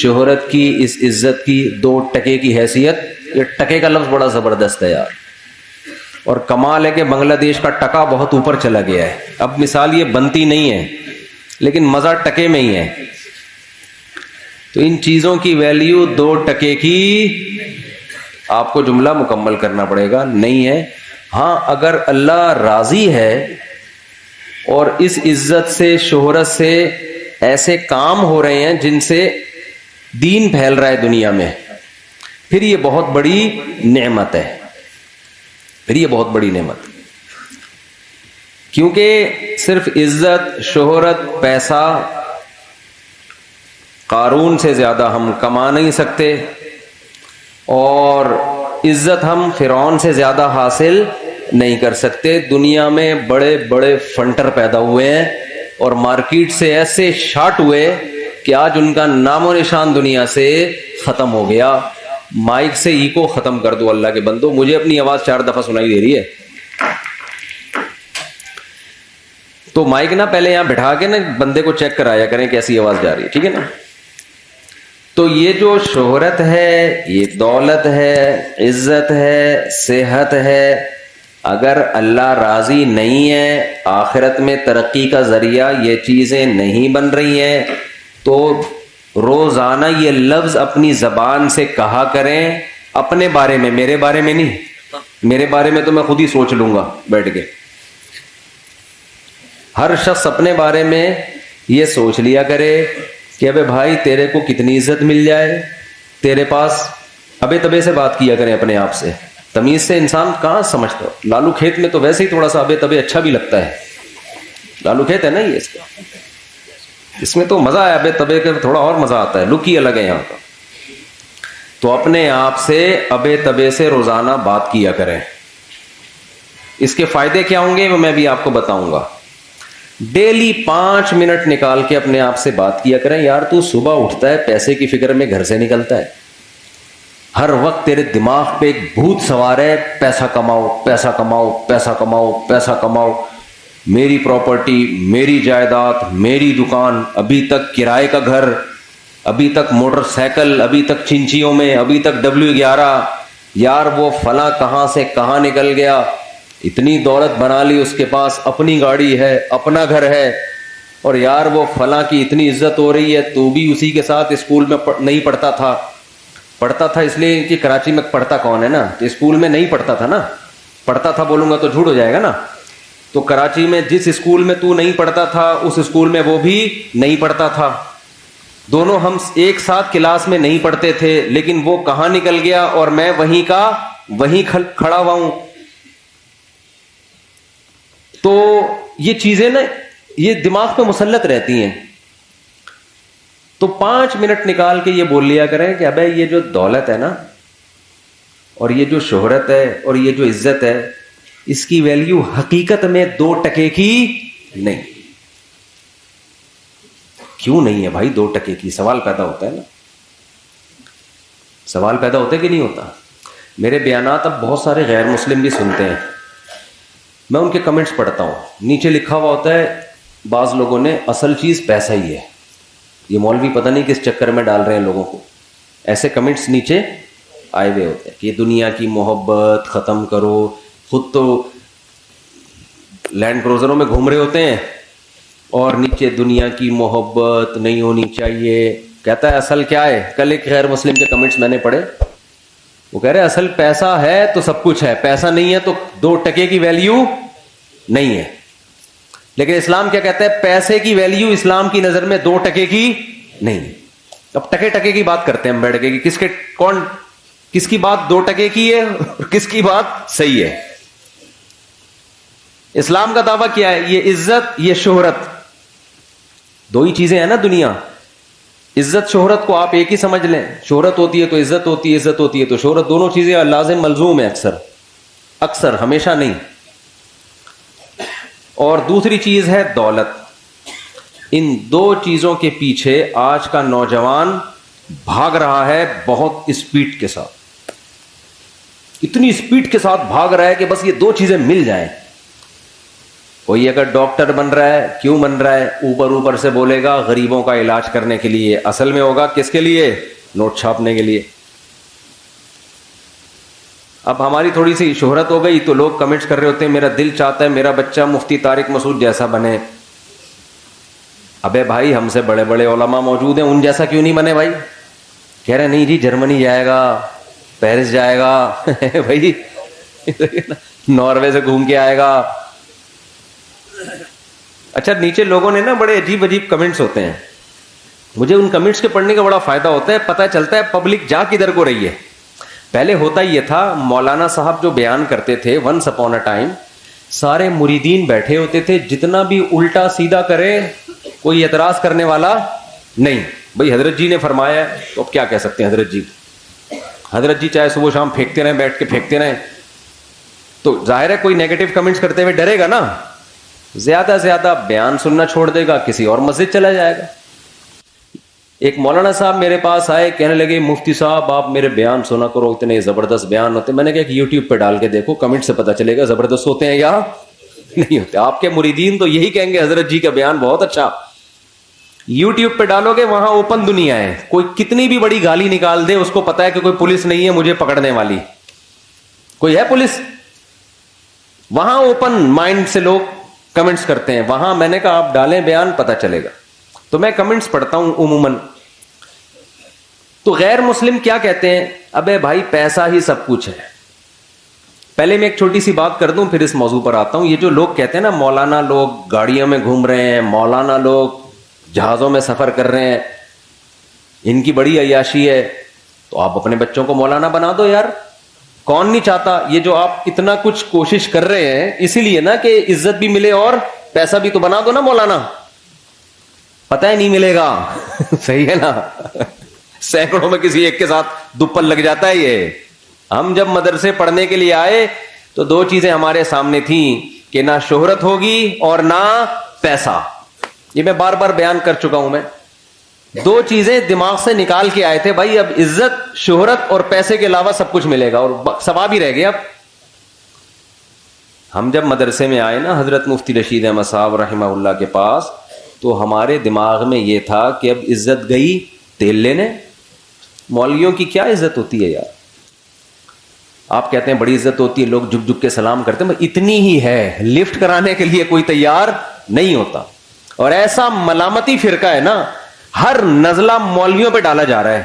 شہرت کی، اس عزت کی 2 ٹکے کی حیثیت. یہ ٹکے کا لفظ بڑا زبردست ہے یار، اور کمال ہے کہ بنگلہ دیش کا ٹکا بہت اوپر چلا گیا ہے. اب مثال یہ بنتی نہیں ہے لیکن مزہ ٹکے میں ہی ہے. تو ان چیزوں کی ویلیو 2 ٹکے کی، آپ کو جملہ مکمل کرنا پڑے گا، نہیں ہے. ہاں اگر اللہ راضی ہے اور اس عزت سے، شہرت سے ایسے کام ہو رہے ہیں جن سے دین پھیل رہا ہے دنیا میں، پھر یہ بہت بڑی نعمت ہے. پھر یہ بہت بڑی نعمت، کیونکہ صرف عزت، شہرت، پیسہ قارون سے زیادہ ہم کما نہیں سکتے، اور عزت ہم فرعون سے زیادہ حاصل نہیں کر سکتے. دنیا میں بڑے بڑے فنٹر پیدا ہوئے ہیں اور مارکیٹ سے ایسے شارٹ ہوئے کہ آج ان کا نام و نشان دنیا سے ختم ہو گیا. مائک سے ایکو ختم کر دو اللہ کے بندو. مجھے اپنی آواز 4 دفعہ سنائی دے رہی ہے، تو مائک نا پہلے یہاں بٹھا کے نا بندے کو چیک کرایا کریں کیسی آواز جا رہی ہے، ٹھیک ہے نا. تو یہ جو شہرت ہے، یہ دولت ہے، عزت ہے، صحت ہے، اگر اللہ راضی نہیں ہے، آخرت میں ترقی کا ذریعہ یہ چیزیں نہیں بن رہی ہیں، تو روزانہ یہ لفظ اپنی زبان سے کہا کریں اپنے بارے میں، میرے بارے میں نہیں. میرے بارے میں تو میں خود ہی سوچ لوں گا بیٹھ کے. ہر شخص اپنے بارے میں یہ سوچ لیا کرے کہ ابے بھائی تیرے کو کتنی عزت مل جائے تیرے پاس. ابے تبے سے بات کیا کریں اپنے آپ سے. تمیز سے انسان کہاں سمجھتا. لالو کھیت میں تو ویسے ہی تھوڑا سا ابے تبے اچھا بھی لگتا ہے. لالو کھیت ہے نا یہ، اس میں تو مزہ ہے، ابے تبے کا تھوڑا اور مزہ آتا ہے، لک ہی الگ ہے یہاں کا. تو اپنے آپ سے ابے تبے سے روزانہ بات کیا کریں. اس کے فائدے کیا ہوں گے وہ میں بھی آپ کو بتاؤں گا. ڈیلی 5 منٹ نکال کے اپنے آپ سے بات کیا کریں. یار تو صبح اٹھتا ہے پیسے کی فکر میں گھر سے نکلتا ہے، ہر وقت تیرے دماغ پہ ایک بھوت سوار ہے، پیسہ کماؤ پیسہ کماؤ پیسہ کماؤ پیسہ کماؤ، میری پراپرٹی، میری جائیداد، میری دکان، ابھی تک کرائے کا گھر، ابھی تک موٹر سائیکل، ابھی تک چنچیوں میں، ابھی تک W11. یار وہ فلاں کہاں سے کہاں نکل گیا، اتنی دولت بنا لی اس کے پاس، اپنی گاڑی ہے، اپنا گھر ہے، اور یار وہ فلاں کی اتنی عزت ہو رہی ہے. تو بھی اسی کے ساتھ اسکول میں نہیں پڑھتا تھا اس لیے کہ کراچی میں پڑھتا کون ہے نا، تو اسکول میں نہیں پڑھتا تھا نا. پڑھتا تھا بولوں گا تو جھوٹ ہو جائے گا نا. تو کراچی میں جس اسکول میں تو نہیں پڑھتا تھا اس اسکول میں وہ بھی نہیں پڑھتا تھا. دونوں ہم ایک ساتھ کلاس میں نہیں پڑھتے تھے، لیکن وہ کہاں نکل گیا اور میں وہیں کا وہیں کھڑا ہوا ہوں. تو یہ چیزیں نا یہ دماغ پہ مسلط رہتی ہیں. تو 5 منٹ نکال کے یہ بول لیا کریں کہ ابے یہ جو دولت ہے نا، اور یہ جو شہرت ہے، اور یہ جو عزت ہے، اس کی ویلیو حقیقت میں 2 ٹکے کی نہیں. کیوں نہیں ہے بھائی 2 ٹکے کی؟ سوال پیدا ہوتا ہے نا. سوال پیدا ہوتا ہے کہ نہیں ہوتا؟ میرے بیانات اب بہت سارے غیر مسلم بھی سنتے ہیں. میں ان کے کمنٹس پڑھتا ہوں، نیچے لکھا ہوا ہوتا ہے بعض لوگوں نے اصل چیز پیسہ ہی ہے. یہ مولوی پتہ نہیں کس چکر میں ڈال رہے ہیں لوگوں کو. ایسے کمنٹس نیچے آئے ہوئے ہوتے ہیں کہ دنیا کی محبت ختم کرو. خود تو لینڈ کروزروں میں گھوم رہے ہوتے ہیں اور نیچے دنیا کی محبت نہیں ہونی چاہیے. کہتا ہے اصل کیا ہے؟ کل ایک غیر مسلم کے کمنٹس میں نے پڑھے، وہ کہہ رہے اصل پیسہ ہے تو سب کچھ ہے، پیسہ نہیں ہے تو 2 ٹکے کی ویلیو نہیں ہے. لیکن اسلام کیا کہتا ہے؟ پیسے کی ویلیو اسلام کی نظر میں 2 ٹکے کی نہیں. اب ٹکے کی بات کرتے ہیں ہم بیٹھ کے کہ کس کی بات 2 ٹکے کی ہے اور کس کی بات صحیح ہے. اسلام کا دعویٰ کیا ہے؟ یہ عزت، یہ شہرت، 2 ہی چیزیں ہیں نا دنیا. عزت شہرت کو آپ ایک ہی سمجھ لیں. شہرت ہوتی ہے تو عزت ہوتی ہے، عزت ہوتی ہے تو شہرت. دونوں چیزیں لازم ملزوم ہیں، اکثر ہمیشہ نہیں. اور دوسری چیز ہے دولت. ان 2 چیزوں کے پیچھے آج کا نوجوان بھاگ رہا ہے بہت اسپیڈ کے ساتھ. اتنی اسپیڈ کے ساتھ بھاگ رہا ہے کہ بس یہ 2 چیزیں مل جائیں. کوئی اگر ڈاکٹر بن رہا ہے, کیوں بن رہا ہے؟ اوپر اوپر سے بولے گا غریبوں کا علاج کرنے کے لیے, اصل میں ہوگا کس کے لیے؟ نوٹ چھاپنے کے لیے. اب ہماری تھوڑی سی شہرت ہو گئی تو لوگ کمنٹس کر رہے ہوتے ہیں میرا دل چاہتا ہے میرا بچہ مفتی طارق مسعود جیسا بنے. ابے بھائی ہم سے بڑے بڑے علماء موجود ہیں, ان جیسا کیوں نہیں بنے بھائی؟ کہہ رہے نہیں جی جرمنی جائے گا, پیرس جائے گا بھائی ناروے سے گھوم کے آئے گا. اچھا نیچے لوگوں نے نا بڑے عجیب عجیب کمنٹس ہوتے ہیں, مجھے ان کمنٹس کے پڑھنے کا بڑا فائدہ ہوتا ہے, پتہ چلتا ہے پبلک جا کدھر کو رہی ہے. پہلے ہوتا یہ تھا مولانا صاحب جو بیان کرتے تھے ونس اپون اے ٹائم, سارے مریدین بیٹھے ہوتے تھے, جتنا بھی الٹا سیدھا کرے کوئی اعتراض کرنے والا نہیں. بھائی حضرت جی نے فرمایا ہے تو اب کیا کہہ سکتے ہیں حضرت جی. حضرت جی چاہے صبح شام پھینکتے رہیں, بیٹھ کے پھینکتے رہیں, تو ظاہر ہے کوئی نیگیٹو کمنٹس کرتے ہوئے ڈرے گا نا, زیادہ زیادہ بیان سننا چھوڑ دے گا, کسی اور مسجد چلا جائے گا. ایک مولانا صاحب میرے پاس آئے, کہنے لگے مفتی صاحب آپ میرے بیان سنا کرو, اتنے زبردست بیان ہوتے. میں نے کہا کہ یوٹیوب پہ ڈال کے دیکھو, کمنٹ سے پتہ چلے گا زبردست ہوتے ہیں یا نہیں ہوتے. آپ کے مریدین تو یہی کہیں گے حضرت جی کا بیان بہت اچھا. یوٹیوب پہ ڈالو گے وہاں اوپن دنیا ہے, کوئی کتنی بھی بڑی گالی نکال دے اس کو پتا ہے کہ کوئی پولیس نہیں ہے مجھے پکڑنے والی, کوئی ہے پولیس؟ وہاں اوپن مائنڈ سے لوگ کمنٹس کرتے ہیں. وہاں میں نے کہا آپ ڈالیں بیان پتہ چلے گا. تو میں کمنٹس پڑھتا ہوں عموماً, تو غیر مسلم کیا کہتے ہیں؟ ابے بھائی پیسہ ہی سب کچھ ہے. پہلے میں ایک چھوٹی سی بات کر دوں پھر اس موضوع پر آتا ہوں. یہ جو لوگ کہتے ہیں نا مولانا لوگ گاڑیوں میں گھوم رہے ہیں, مولانا لوگ جہازوں میں سفر کر رہے ہیں, ان کی بڑی عیاشی ہے, تو آپ اپنے بچوں کو مولانا بنا دو یار. کون نہیں چاہتا؟ یہ جو آپ اتنا کچھ کوشش کر رہے ہیں اسی لیے نا کہ عزت بھی ملے اور پیسہ بھی, تو بنا دو نا مولانا. پتہ ہی نہیں ملے گا صحیح ہے نا, سینکڑوں میں کسی ایک کے ساتھ دوپل لگ جاتا ہے. یہ ہم جب مدرسے پڑھنے کے لیے آئے تو دو چیزیں ہمارے سامنے تھیں کہ نہ شہرت ہوگی اور نہ پیسہ. یہ میں بار بار بیان کر چکا ہوں. میں دو چیزیں دماغ سے نکال کے آئے تھے بھائی, اب عزت شہرت اور پیسے کے علاوہ سب کچھ ملے گا اور ثواب ہی رہ گیا. اب ہم جب مدرسے میں آئے نا حضرت مفتی رشید احمد صاحب رحمہ اللہ کے پاس, تو ہمارے دماغ میں یہ تھا کہ اب عزت گئی تیل لینے. مولویوں کی کیا عزت ہوتی ہے یار؟ آپ کہتے ہیں بڑی عزت ہوتی ہے, لوگ جھک جھک کے سلام کرتے ہیں, اتنی ہی ہے, لفٹ کرانے کے لیے کوئی تیار نہیں ہوتا. اور ایسا ملامتی فرقہ ہے نا, ہر نزلہ مولویوں پہ ڈالا جا رہا ہے.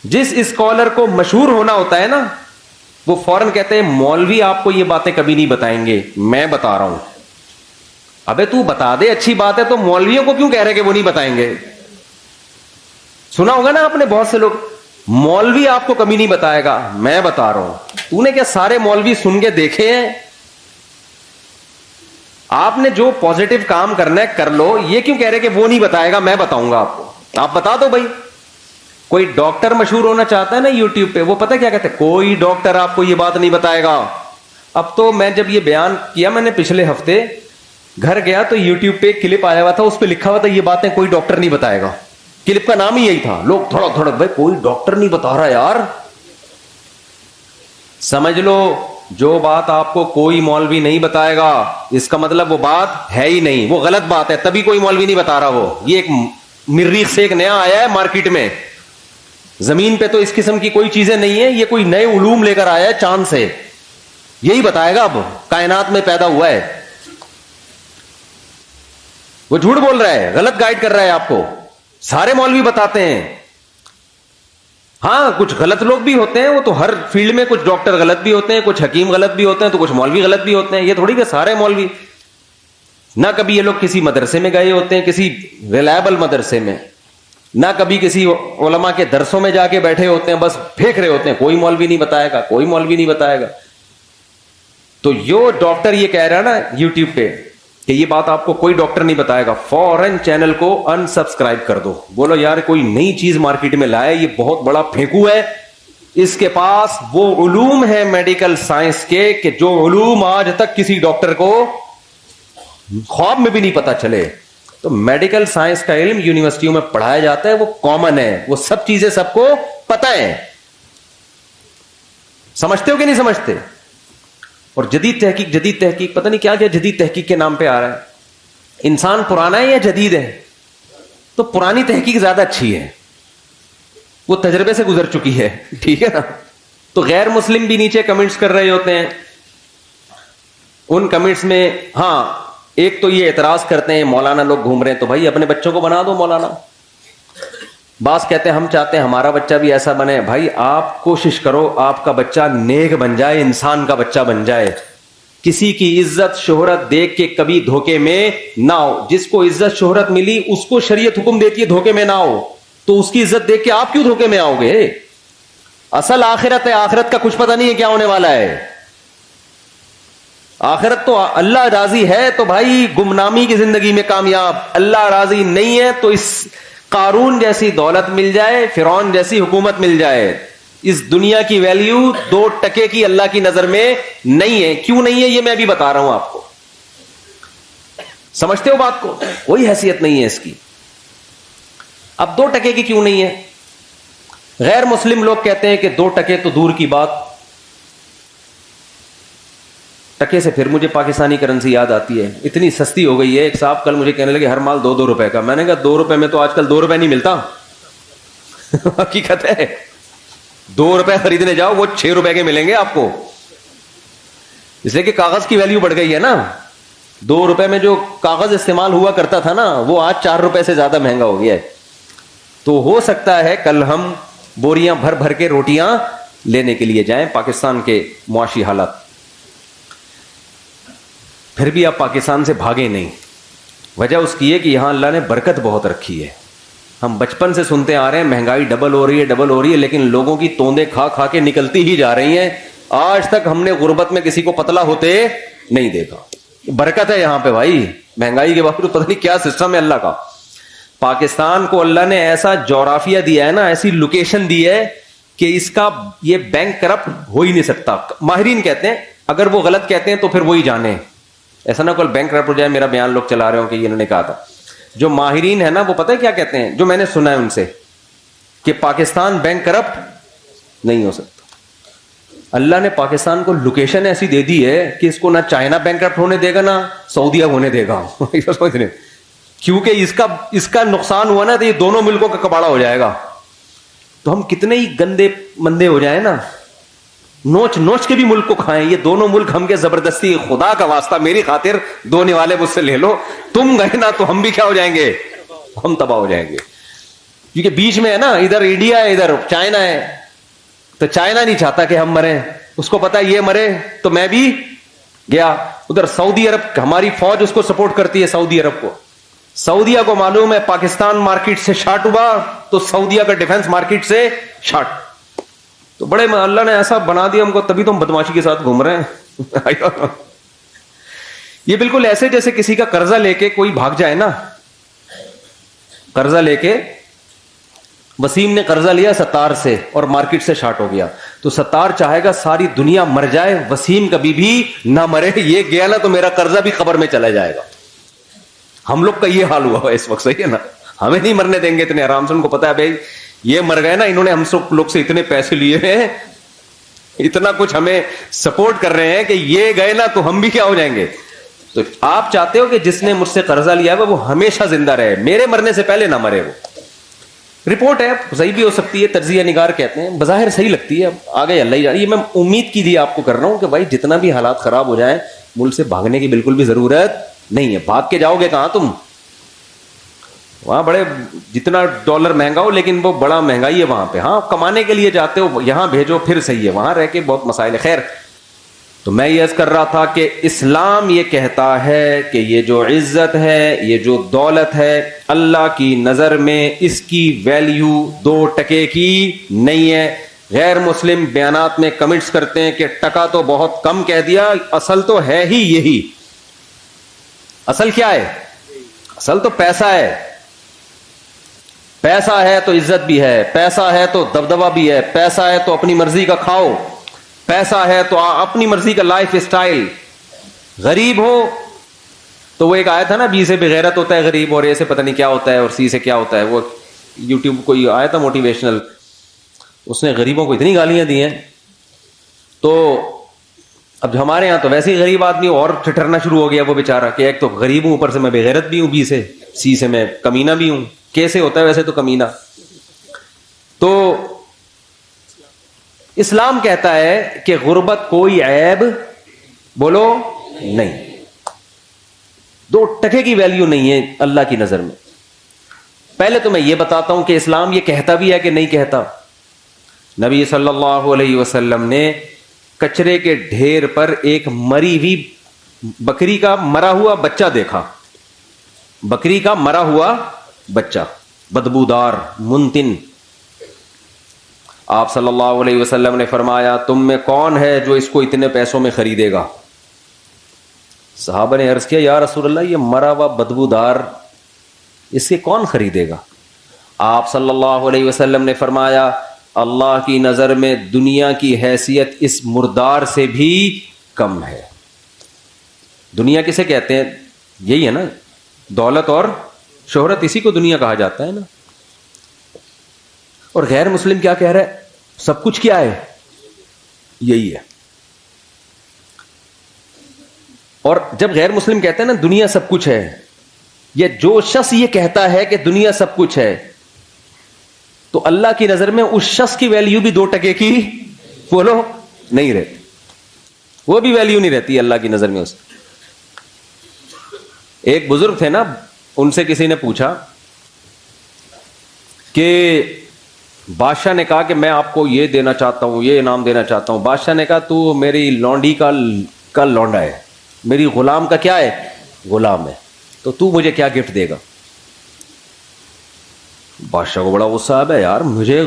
جس اسکالر کو مشہور ہونا ہوتا ہے نا وہ فوراً کہتے ہیں مولوی آپ کو یہ باتیں کبھی نہیں بتائیں گے, میں بتا رہا ہوں. ابے تو بتا دے, اچھی بات ہے, تو مولویوں کو کیوں کہہ رہے کہ وہ نہیں بتائیں گے؟ سنا ہوگا نا آپ نے بہت سے لوگ, مولوی آپ کو کبھی نہیں بتائے گا, میں بتا رہا ہوں. تو نے کیا سارے مولوی سن کے دیکھے ہیں؟ آپ نے جو پازیٹو کام کرنا ہے کر لو, یہ کیوں کہہ رہے کہ وہ نہیں بتائے گا, میں بتاؤں گا آپ کو. آپ بتا دو بھائی. کوئی ڈاکٹر مشہور ہونا چاہتا ہے نا یوٹیوب پہ, وہ پتہ کیا کہتے ہیں, کوئی ڈاکٹر آپ کو یہ بات نہیں بتائے گا. اب تو میں جب یہ بیان کیا, میں نے پچھلے ہفتے گھر گیا تو یوٹیوب پہ ایک کلپ آیا ہوا تھا, اس پہ لکھا ہوا تھا یہ باتیں کوئی ڈاکٹر نہیں بتائے گا. کلپ کا نام ہی یہی تھا. لوگ تھوڑا تھوڑا بھائی کوئی ڈاکٹر نہیں بتا رہا یار. سمجھ لو جو بات آپ کو کوئی مولوی نہیں بتائے گا اس کا مطلب وہ بات ہے ہی نہیں, وہ غلط بات ہے, تبھی کوئی مولوی نہیں بتا رہا. وہ یہ ایک مریخ سے ایک نیا آیا ہے مارکیٹ میں, زمین پہ تو اس قسم کی کوئی چیزیں نہیں ہے, یہ کوئی نئے علوم لے کر آیا ہے چاند سے, یہی بتائے گا اب کائنات میں پیدا ہوا ہے. وہ جھوٹ بول رہا ہے, غلط گائیڈ کر رہا ہے آپ کو. سارے مولوی بتاتے ہیں. ہاں کچھ غلط لوگ بھی ہوتے ہیں, وہ تو ہر فیلڈ میں, کچھ ڈاکٹر غلط بھی ہوتے ہیں, کچھ حکیم غلط بھی ہوتے ہیں, تو کچھ مولوی غلط بھی ہوتے ہیں. یہ تھوڑی کہ سارے مولوی, نہ کبھی یہ لوگ کسی مدرسے میں گئے ہوتے ہیں, کسی ریلائبل مدرسے میں, نہ کبھی کسی علماء کے درسوں میں جا کے بیٹھے ہوتے ہیں, بس پھینک رہے ہوتے ہیں کوئی مولوی نہیں بتائے گا, کوئی مولوی نہیں بتائے گا. تو جو ڈاکٹر یہ کہہ رہا ہے نا یوٹیوب پہ کہ یہ بات آپ کو کوئی ڈاکٹر نہیں بتائے گا, فوراً چینل کو ان سبسکرائب کر دو. بولو یار کوئی نئی چیز مارکیٹ میں لائے, یہ بہت بڑا پھینکو ہے, اس کے پاس وہ علوم ہے میڈیکل سائنس کے کہ جو علوم آج تک کسی ڈاکٹر کو خواب میں بھی نہیں پتا چلے. تو میڈیکل سائنس کا علم یونیورسٹیوں میں پڑھایا جاتا ہے, وہ کامن ہے, وہ سب چیزیں سب کو پتہ ہے. سمجھتے ہو کہ نہیں سمجھتے؟ اور جدید تحقیق پتہ نہیں کیا کیا جدید تحقیق کے نام پہ آ رہا ہے. انسان پرانا ہے یا جدید ہے؟ تو پرانی تحقیق زیادہ اچھی ہے, وہ تجربے سے گزر چکی ہے, ٹھیک ہے نا. تو غیر مسلم بھی نیچے کمنٹس کر رہے ہوتے ہیں. ان کمنٹس میں ہاں ایک تو یہ اعتراض کرتے ہیں مولانا لوگ گھوم رہے ہیں, تو بھائی اپنے بچوں کو بنا دو مولانا. بعض کہتے ہیں ہم چاہتے ہیں ہمارا بچہ بھی ایسا بنے. بھائی آپ کوشش کرو آپ کا بچہ نیک بن جائے, انسان کا بچہ بن جائے, کسی کی عزت شہرت دیکھ کے کبھی دھوکے میں نہ ہو. جس کو عزت شہرت ملی اس کو شریعت حکم دیتی ہے دھوکے میں نہ ہو, تو اس کی عزت دیکھ کے آپ کیوں دھوکے میں آؤ گے؟ اصل آخرت ہے, آخرت کا کچھ پتہ نہیں ہے کیا ہونے والا ہے. آخرت تو اللہ راضی ہے تو بھائی گمنامی کی زندگی میں کامیاب, اللہ راضی نہیں ہے تو اس قارون جیسی دولت مل جائے, فرعون جیسی حکومت مل جائے, اس دنیا کی ویلیو 2 ٹکے کی اللہ کی نظر میں نہیں ہے. کیوں نہیں ہے یہ میں ابھی بتا رہا ہوں آپ کو. سمجھتے ہو بات کو؟ کوئی حیثیت نہیں ہے اس کی. اب 2 ٹکے کی کیوں نہیں ہے؟ غیر مسلم لوگ کہتے ہیں کہ 2 ٹکے تو دور کی بات. ٹکے سے پھر مجھے پاکستانی کرنسی یاد آتی ہے, اتنی سستی ہو گئی ہے. ایک صاحب کل مجھے کہنے لگے ہر مال 2-2 روپے کا. میں نے کہا 2 روپے میں تو آج کل 2 روپے نہیں ملتا. حقیقت ہے, 2 روپے خریدنے جاؤ وہ 6 روپے کے ملیں گے آپ کو, اس لیے کہ کاغذ کی ویلیو بڑھ گئی ہے نا. 2 روپے میں جو کاغذ استعمال ہوا کرتا تھا نا وہ آج 4 روپے سے زیادہ مہنگا ہو گیا ہے. تو ہو سکتا ہے کل ہم بوریاں بھر بھر کے روٹیاں لینے کے لیے جائیں. پاکستان کے معاشی حالات, پھر بھی آپ پاکستان سے بھاگے نہیں. وجہ اس کی ہے کہ یہاں اللہ نے برکت بہت رکھی ہے. ہم بچپن سے سنتے آ رہے ہیں مہنگائی ڈبل ہو رہی ہے, لیکن لوگوں کی توندیں کھا کھا کے نکلتی ہی جا رہی ہیں. آج تک ہم نے غربت میں کسی کو پتلا ہوتے نہیں دیکھا. برکت ہے یہاں پہ بھائی, مہنگائی کے باوجود پتہ نہیں کیا سسٹم ہے اللہ کا. پاکستان کو اللہ نے ایسا جغرافیہ دیا ہے نا, ایسی لوکیشن دی ہے کہ اس کا یہ بینک کرپٹ ہو ہی نہیں سکتا. ماہرین کہتے ہیں, اگر وہ غلط کہتے ہیں تو پھر وہی جانے, ایسا نہ کوئی بینک کرپٹ ہو جائے میرا بیان لوگ چلا رہے ہوں کہ یہ انہوں نے کہا تھا. جو ماہرین ہے نا وہ پتہ ہے کیا کہتے ہیں, جو میں نے سنا ہے ان سے, کہ پاکستان بینک کرپٹ نہیں ہو سکتا. اللہ نے پاکستان کو لوکیشن ایسی دے دی ہے کہ اس کو نہ چائنا بینک کرپٹ ہونے دے گا نہ سعودیہ ہونے دے گا. کیونکہ اس کا نقصان ہوا نا تو یہ دونوں ملکوں کا کباڑا ہو جائے گا. تو ہم کتنے ہی گندے مندے ہو جائیں نا, نوچ نوچ کے بھی ملک کو کھائیں. یہ دونوں ملک ہم کے زبردستی, خدا کا واسطہ میری خاطر 2 نوالے مجھ سے لے لو, تم گئے نا تو ہم بھی کیا ہو جائیں گے, ہم تباہ ہو جائیں گے. کیونکہ بیچ میں ہے نا, ادھر انڈیا ہے ادھر چائنا ہے, تو چائنا نہیں چاہتا کہ ہم مریں, اس کو پتا یہ مرے تو میں بھی گیا. ادھر سعودی عرب ہماری فوج اس کو سپورٹ کرتی ہے, سعودی عرب کو. سعودیہ کو معلوم ہے پاکستان مارکیٹ سے شارٹ ہوا تو سعودیہ کا ڈیفنس مارکیٹ سے شارٹ. تو بڑے اللہ نے ایسا بنا دیا ہم کو, تبھی تو ہم بدماشی کے ساتھ گھوم رہے ہیں. یہ بالکل ایسے جیسے کسی کا قرضہ لے کے کوئی بھاگ جائے نا. قرضہ لے کے وسیم نے قرضہ لیا ستار سے اور مارکیٹ سے شارٹ ہو گیا, تو ستار چاہے گا ساری دنیا مر جائے, وسیم کبھی بھی نہ مرے. یہ گیا نا تو میرا قرضہ بھی قبر میں چلا جائے گا. ہم لوگ کا یہ حال ہوا اس وقت, صحیح ہے نا. ہمیں نہیں مرنے دیں گے اتنے آرام سے. ان کو پتا ہے بھائی یہ مر گئے نا, انہوں نے ہم سب لوگ سے اتنے پیسے لیے ہیں, اتنا کچھ ہمیں سپورٹ کر رہے ہیں کہ یہ گئے نا تو ہم بھی کیا ہو جائیں گے. تو آپ چاہتے ہو کہ جس نے مجھ سے قرضہ لیا ہے وہ ہمیشہ زندہ رہے, میرے مرنے سے پہلے نہ مرے. وہ رپورٹ ہے, صحیح بھی ہو سکتی ہے, تجزیہ نگار کہتے ہیں, بظاہر صحیح لگتی ہے. اب آگے اللہ ہی جا رہی ہے. میں امید کی دی آپ کو کر رہا ہوں کہ بھائی جتنا بھی حالات خراب ہو جائیں ملک سے بھاگنے کی بالکل بھی ضرورت نہیں ہے. بھاگ کے جاؤ گے کہاں تم؟ وہاں بڑے جتنا ڈالر مہنگا ہو لیکن وہ بڑا مہنگائی ہے وہاں پہ. ہاں کمانے کے لیے جاتے ہو, یہاں بھیجو پھر صحیح ہے, وہاں رہ کے بہت مسائل ہے. خیر, تو میں یہ عرض کر رہا تھا کہ اسلام یہ کہتا ہے کہ یہ جو عزت ہے, یہ جو دولت ہے, اللہ کی نظر میں اس کی ویلیو 2 ٹکے کی نہیں ہے. غیر مسلم بیانات میں کمنٹس کرتے ہیں کہ ٹکا تو بہت کم کہہ دیا, اصل تو ہے ہی یہی. اصل کیا ہے؟ اصل تو پیسہ ہے. پیسہ ہے تو عزت بھی ہے, پیسہ ہے تو دبدبہ بھی ہے, پیسہ ہے تو اپنی مرضی کا کھاؤ, پیسہ ہے تو اپنی مرضی کا لائف اسٹائل. غریب ہو تو وہ ایک آیا تھا نا, بی سے بغیرت ہوتا ہے غریب, اور اے سے پتہ نہیں کیا ہوتا ہے, اور سی سے کیا ہوتا ہے. وہ یوٹیوب کوئی آیا تھا موٹیویشنل, اس نے غریبوں کو اتنی گالیاں دی ہیں. تو اب ہمارے یہاں تو ویسے ہی غریب آدمی اور ٹھٹرنا شروع ہو گیا وہ بیچارہ کہ ایک تو غریب ہوں، اوپر سے میں بے غیرت بھی ہوں، بی سے سی سے میں کمینہ بھی ہوں. کیسے ہوتا ہے ویسے تو کمینہ؟ تو اسلام کہتا ہے کہ غربت کوئی عیب بولو نہیں، 2 ٹکے کی ویلیو نہیں ہے اللہ کی نظر میں. پہلے تو میں یہ بتاتا ہوں کہ اسلام یہ کہتا بھی ہے کہ نہیں کہتا. نبی صلی اللہ علیہ وسلم نے کچرے کے ڈھیر پر ایک مری ہوئی بکری کا مرا ہوا بچہ دیکھا. بکری کا مرا ہوا بچہ بدبودار منتن. آپ صلی اللہ علیہ وسلم نے فرمایا تم میں کون ہے جو اس کو اتنے پیسوں میں خریدے گا؟ صحابہ نے عرض کیا یا رسول اللہ یہ مرا ہوا بدبودار اس کے کون خریدے گا؟ آپ صلی اللہ علیہ وسلم نے فرمایا اللہ کی نظر میں دنیا کی حیثیت اس مردار سے بھی کم ہے. دنیا کسے کہتے ہیں؟ یہی ہے نا، دولت اور شہرت، اسی کو دنیا کہا جاتا ہے نا. اور غیر مسلم کیا کہہ رہا ہے؟ سب کچھ کیا ہے؟ یہی ہے. اور جب غیر مسلم کہتے ہیں نا دنیا سب کچھ ہے، یا جو شخص یہ کہتا ہے کہ دنیا سب کچھ ہے، تو اللہ کی نظر میں اس شخص کی ویلیو بھی 2 ٹکے کی بولو نہیں رہتی. وہ بھی ویلیو نہیں رہتی اللہ کی نظر میں اس. ایک بزرگ تھے نا، ان سے کسی نے پوچھا کہ بادشاہ نے کہا کہ میں آپ کو یہ دینا چاہتا ہوں، یہ انعام دینا چاہتا ہوں. بادشاہ نے کہا تو میری لونڈی کا لونڈا ہے، میری غلام کا کیا ہے؟ غلام ہے، تو مجھے کیا گفٹ دے گا؟ بادشاہ کو بڑا غصہ آیا، یار مجھے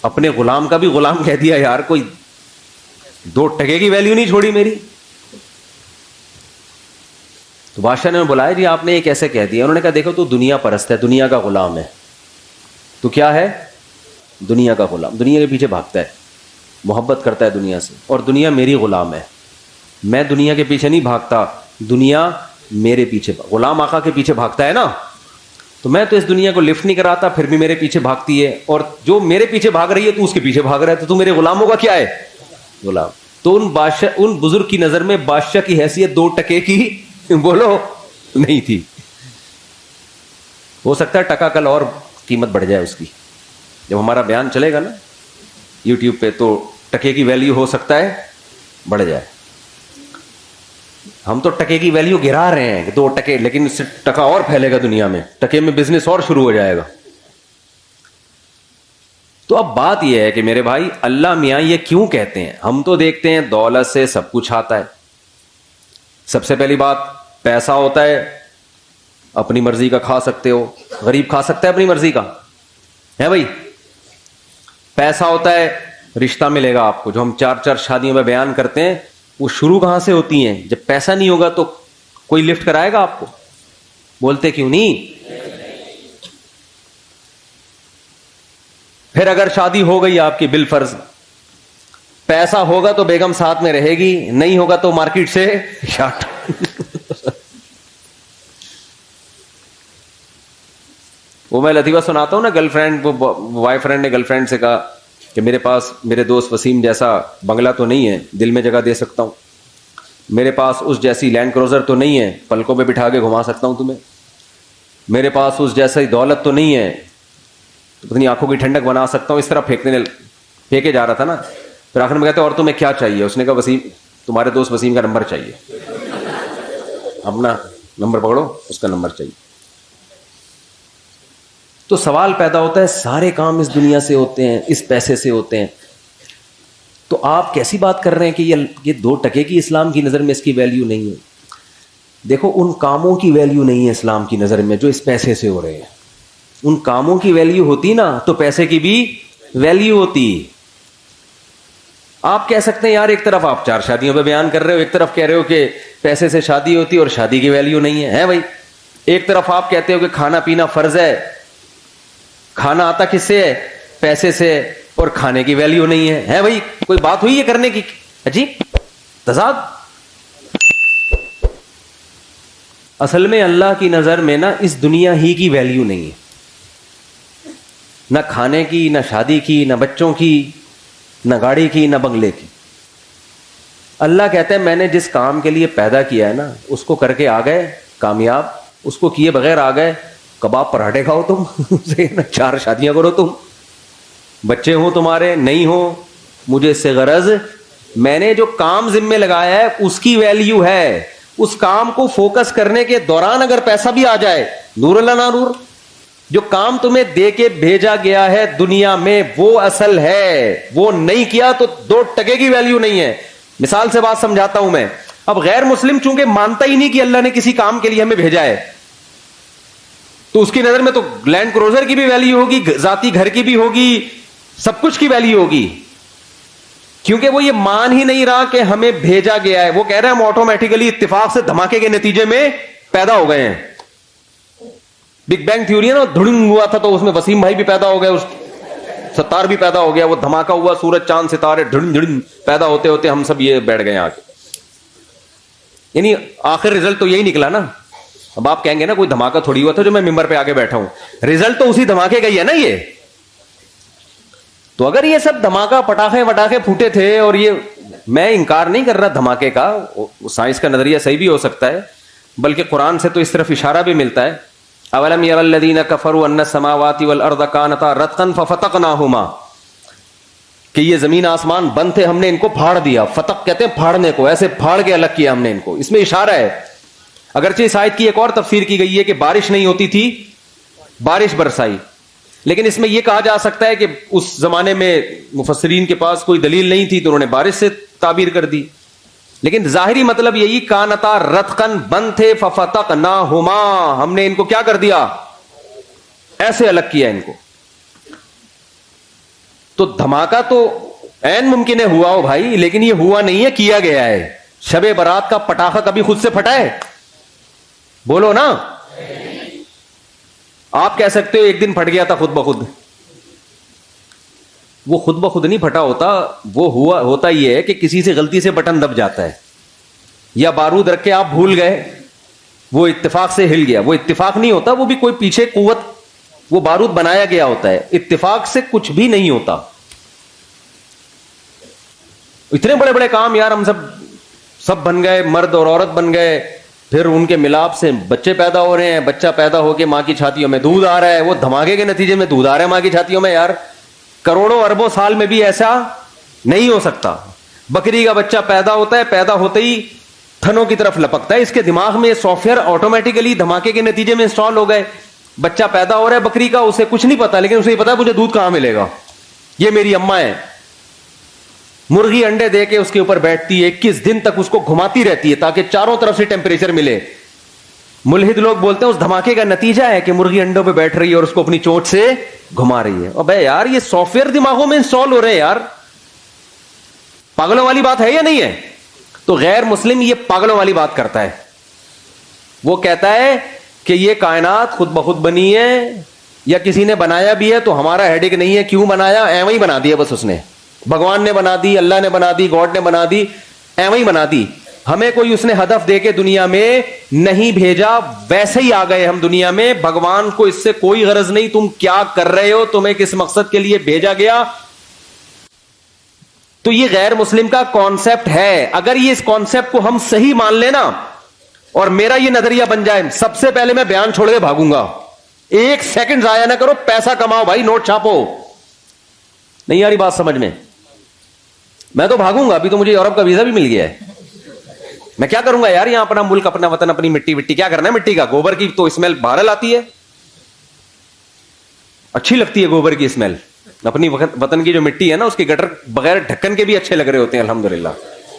اپنے غلام کا بھی غلام کہہ دیا یار، کوئی 2 ٹکے کی ویلیو نہیں چھوڑی میری. تو بادشاہ نے بلایا جی آپ نے یہ کیسے کہہ دیا؟ انہوں نے کہا دیکھو تو دنیا پرست ہے، دنیا کا غلام ہے. تو کیا ہے؟ دنیا کا غلام، دنیا کے پیچھے بھاگتا ہے، محبت کرتا ہے دنیا سے، اور دنیا میری غلام ہے. میں دنیا کے پیچھے نہیں بھاگتا، دنیا میرے پیچھے. غلام آقا کے پیچھے بھاگتا ہے نا، تو میں تو اس دنیا کو لفٹ نہیں کراتا، پھر بھی میرے پیچھے بھاگتی ہے. اور جو میرے پیچھے بھاگ رہی ہے تو اس کے پیچھے بھاگ رہا ہے، تو میرے غلاموں کا کیا ہے؟ غلام. تو ان بزرگ کی نظر میں بادشاہ کی حیثیت 2 ٹکے کی بولو نہیں تھی. ہو سکتا ہے ٹکا کل اور قیمت بڑھ جائے اس کی. جب ہمارا بیان چلے گا نا یوٹیوب پہ تو ٹکے کی ویلیو ہو سکتا ہے بڑھ جائے. ہم تو ٹکے کی ویلیو گرا رہے ہیں 2 ٹکے، لیکن اس سے ٹکا اور پھیلے گا دنیا میں، ٹکے میں بزنس اور شروع ہو جائے گا. تو اب بات یہ ہے کہ میرے بھائی اللہ میاں یہ کیوں کہتے ہیں؟ ہم تو دیکھتے ہیں دولت سے سب کچھ آتا ہے. سب سے پہلی بات پیسہ ہوتا ہے، اپنی مرضی کا کھا سکتے ہو. غریب کھا سکتا ہے اپنی مرضی کا ہے بھائی. پیسہ ہوتا ہے، رشتہ ملے گا آپ کو. جو ہم 4 شادیوں میں بیان کرتے ہیں وہ شروع کہاں سے ہوتی ہیں؟ جب پیسہ نہیں ہوگا تو کوئی لفٹ کرائے گا آپ کو؟ بولتے کیوں نہیں؟ پھر اگر شادی ہو گئی آپ کی بالفرض، پیسہ ہوگا تو بیگم ساتھ میں رہے گی، نہیں ہوگا تو مارکیٹ سے شاٹ. وہ میں لطیفہ سناتا ہوں نا، گرل فرینڈ، وائف فرینڈ نے گرل فرینڈ سے کہا کہ میرے پاس میرے دوست وسیم جیسا بنگلہ تو نہیں ہے، دل میں جگہ دے سکتا ہوں. میرے پاس اس جیسی لینڈ کروزر تو نہیں ہے، پلکوں پہ بٹھا کے گھما سکتا ہوں تمہیں. میرے پاس اس جیسی دولت تو نہیں ہے، اپنی آنکھوں کی ٹھنڈک بنا سکتا ہوں. اس طرح پھینکے جا رہا تھا نا. پھر آخر میں کہتے اور تمہیں کیا چاہیے؟ اس نے کہا وسیم، تمہارے دوست وسیم کا نمبر چاہیے. اپنا نمبر پکڑو، اس کا نمبر چاہیے. تو سوال پیدا ہوتا ہے سارے کام اس دنیا سے ہوتے ہیں، اس پیسے سے ہوتے ہیں، تو آپ کیسی بات کر رہے ہیں کہ یہ 2 ٹکے کی اسلام کی نظر میں اس کی ویلیو نہیں ہے؟ دیکھو ان کاموں کی ویلیو نہیں ہے اسلام کی نظر میں جو اس پیسے سے ہو رہے ہیں. ان کاموں کی ویلیو ہوتی نا تو پیسے کی بھی ویلیو ہوتی. آپ کہہ سکتے ہیں یار ایک طرف آپ 4 شادیوں پہ بیان کر رہے ہو، ایک طرف کہہ رہے ہو کہ پیسے سے شادی ہوتی اور شادی کی ویلیو نہیں ہے بھائی. ایک طرف آپ کہتے ہو کہ کھانا پینا فرض ہے، کھانا آتا کس سے ہے؟ پیسے سے، اور کھانے کی ویلیو نہیں ہے بھائی. کوئی بات ہوئی ہے کرنے کی؟ عجیب تضاد. اصل میں اللہ کی نظر میں نا اس دنیا ہی کی ویلیو نہیں ہے، نہ کھانے کی، نہ شادی کی، نہ بچوں کی، نہ گاڑی کی، نہ بنگلے کی. اللہ کہتا ہے میں نے جس کام کے لیے پیدا کیا ہے نا اس کو کر کے آ گئے کامیاب, اس کو کیے بغیر آ گئے کباب پراٹھے کھاؤ تم 4 شادیاں کرو تم, بچے ہوں تمہارے نہیں ہوں, مجھے اس سے غرض, میں نے جو کام ذمہ لگایا ہے اس کی ویلیو ہے. اس کام کو فوکس کرنے کے دوران اگر پیسہ بھی آ جائے, نور اللہ نہ نور, جو کام تمہیں دے کے بھیجا گیا ہے دنیا میں وہ اصل ہے, وہ نہیں کیا تو 2 ٹکے کی ویلیو نہیں ہے. مثال سے بات سمجھاتا ہوں میں. اب غیر مسلم چونکہ مانتا ہی نہیں کہ اللہ نے کسی کام کے لیے ہمیں بھیجا ہے, تو اس کی نظر میں تو لینڈ کروزر کی بھی ویلیو ہوگی, ذاتی گھر کی بھی ہوگی, سب کچھ کی ویلیو ہوگی, کیونکہ وہ یہ مان ہی نہیں رہا کہ ہمیں بھیجا گیا ہے. وہ کہہ رہے ہیں ہم آٹومیٹیکلی اتفاق سے دھماکے کے نتیجے میں پیدا ہو گئے ہیں. بگ بینگ تھیوری ہے نا, دھڑنگ ہوا تھا تو اس میں وسیم بھائی بھی پیدا ہو گئے, اس ستار بھی پیدا ہو گیا, وہ دھماکہ ہوا, سورج چاند ستارے دھڑن دھڑن پیدا ہوتے ہوتے ہم سب یہ بیٹھ گئے آ کے. یعنی آخر رزلٹ تو یہی نکلا نا. اب آپ کہیں گے نا کوئی دھماکہ تھوڑی ہوا تھا جو میں ممبر پہ آگے بیٹھا ہوں, رزلٹ تو اسی دھماکے کا ہی ہے نا یہ. تو اگر یہ سب دھماکہ پٹاخے وٹاخے پھوٹے تھے, اور یہ میں انکار نہیں کر رہا دھماکے کا, سائنس کا نظریہ صحیح بھی ہو سکتا ہے, بلکہ قرآن سے تو اس طرف اشارہ بھی ملتا ہے. اولم یری الذین کفروا ان السماوات والارض کانتا رتقا ففتقناہما, کہ یہ زمین آسمان بند تھے ہم نے ان کو پھاڑ دیا. فتق کہتے ہیں پھاڑنے کو, ایسے پھاڑ کے الگ کیا ہم نے ان کو. اس میں اشارہ ہے. اگرچہ اس آیت کی ایک اور تفسیر کی گئی ہے کہ بارش نہیں ہوتی تھی, بارش برسائی, لیکن اس میں یہ کہا جا سکتا ہے کہ اس زمانے میں مفسرین کے پاس کوئی دلیل نہیں تھی تو انہوں نے بارش سے تعبیر کر دی. لیکن ظاہری مطلب یہی, کانتا رتقن بند تھے ففتقناہما, ہم نے ان کو کیا کر دیا, ایسے الگ کیا ان کو. تو دھماکہ تو عین ممکن ہے ہوا ہو بھائی, لیکن یہ ہوا نہیں ہے, کیا گیا ہے. شب برات کا پٹاخہ کبھی خود سے پھٹا ہے؟ بولو نا. آپ کہہ سکتے ہو ایک دن پھٹ گیا تھا خود بخود, وہ خود بخود نہیں پھٹا ہوتا, وہ ہوا ہوتا یہ ہے کہ کسی سے غلطی سے بٹن دب جاتا ہے, یا بارود رکھ کے آپ بھول گئے, وہ اتفاق سے ہل گیا. وہ اتفاق نہیں ہوتا, وہ بھی کوئی پیچھے قوت, وہ بارود بنایا گیا ہوتا ہے. اتفاق سے کچھ بھی نہیں ہوتا. اتنے بڑے بڑے کام یار ہم سب بن گئے, مرد اور عورت بن گئے, پھر ان کے ملاپ سے بچے پیدا ہو رہے ہیں, بچہ پیدا ہو کے ماں کی چھاتیوں میں دودھ آ رہا ہے, وہ دھماکے کے نتیجے میں دودھ آ رہا ہے ماں کی چھاتیوں میں. یار کروڑوں اربوں سال میں بھی ایسا نہیں ہو سکتا. بکری کا بچہ پیدا ہوتا ہے, پیدا ہوتے ہی تھنوں کی طرف لپکتا ہے, اس کے دماغ میں سافٹ ویئر آٹومیٹیکلی دھماکے کے نتیجے میں انسٹال ہو گئے. بچہ پیدا ہو رہا ہے بکری کا, اسے کچھ نہیں پتا, لیکن اسے یہ پتا ہے مجھے دودھ کہاں ملے گا, یہ میری اماں ہے. مرغی انڈے دے کے اس کے اوپر بیٹھتی ہے, 21 دن تک اس کو گھماتی رہتی ہے تاکہ چاروں طرف سے ٹیمپریچر ملے. ملحد لوگ بولتے ہیں اس دھماکے کا نتیجہ ہے کہ مرغی انڈوں پہ بیٹھ رہی ہے اور اس کو اپنی چونچ سے گھما رہی ہے. ابے یار یہ سافٹ ویئر دماغوں میں انسٹال ہو رہے ہیں یار, پاگلوں والی بات ہے یا نہیں ہے؟ تو غیر مسلم یہ پاگلوں والی بات کرتا ہے. وہ کہتا ہے کہ یہ کائنات خود بخود بنی ہے یا کسی نے بنایا بھی ہے تو ہمارا ہیڈک نہیں ہے, کیوں بنایا, ایویں ہی بنا دیا بس, اس نے, بھگوان نے بنا دی, اللہ نے بنا دی, گاڈ نے بنا دی, ایویں ہی بنا دی. ہمیں کوئی اس نے ہدف دے کے دنیا میں نہیں بھیجا, ویسے ہی آ گئے ہم دنیا میں. بھگوان کو اس سے کوئی غرض نہیں تم کیا کر رہے ہو, تمہیں کس مقصد کے لیے بھیجا گیا. تو یہ غیر مسلم کا کانسیپٹ ہے. اگر یہ اس کانسیپٹ کو ہم صحیح مان لینا اور میرا یہ نظریہ بن جائے, سب سے پہلے میں بیان چھوڑ کے بھاگوں گا. 1 سیکنڈ ضائع نہ کرو, پیسہ کماؤ بھائی, نوٹ چھاپو. نہیں آ رہی بات سمجھ میں تو بھاگوں گا. ابھی تو مجھے یورپ کا ویزا بھی مل گیا ہے. میں کیا کروں گا یار, یہاں اپنا ملک, اپنا وطن, اپنی مٹی کیا کرنا ہے. مٹی کا, گوبر کی تو اسمیل بہرحال آتی ہے, اچھی لگتی ہے گوبر کی اسمیل. اپنی وطن کی جو مٹی ہے نا, اس کے گٹر بغیر ڈھکن کے بھی اچھے لگ رہے ہوتے ہیں الحمدللہ.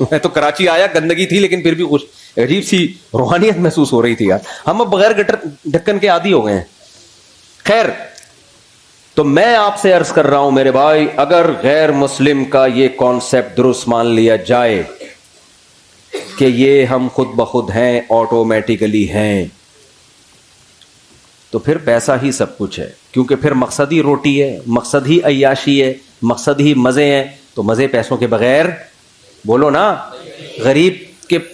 میں تو کراچی آیا, گندگی تھی لیکن پھر بھی کچھ عجیب سی روحانیت محسوس ہو رہی تھی یار. ہم اب بغیر گٹر ڈھکن کے عادی ہو گئے ہیں. خیر, تو میں آپ سے عرض کر رہا ہوں میرے بھائی, اگر غیر مسلم کا یہ کانسیپٹ درست مان لیا جائے کہ یہ ہم خود بخود ہیں, آٹومیٹیکلی ہیں, تو پھر پیسہ ہی سب کچھ ہے. کیونکہ پھر مقصد ہی روٹی ہے, مقصد ہی عیاشی ہے, مقصد ہی مزے ہیں. تو مزے پیسوں کے بغیر, بولو نا. غریب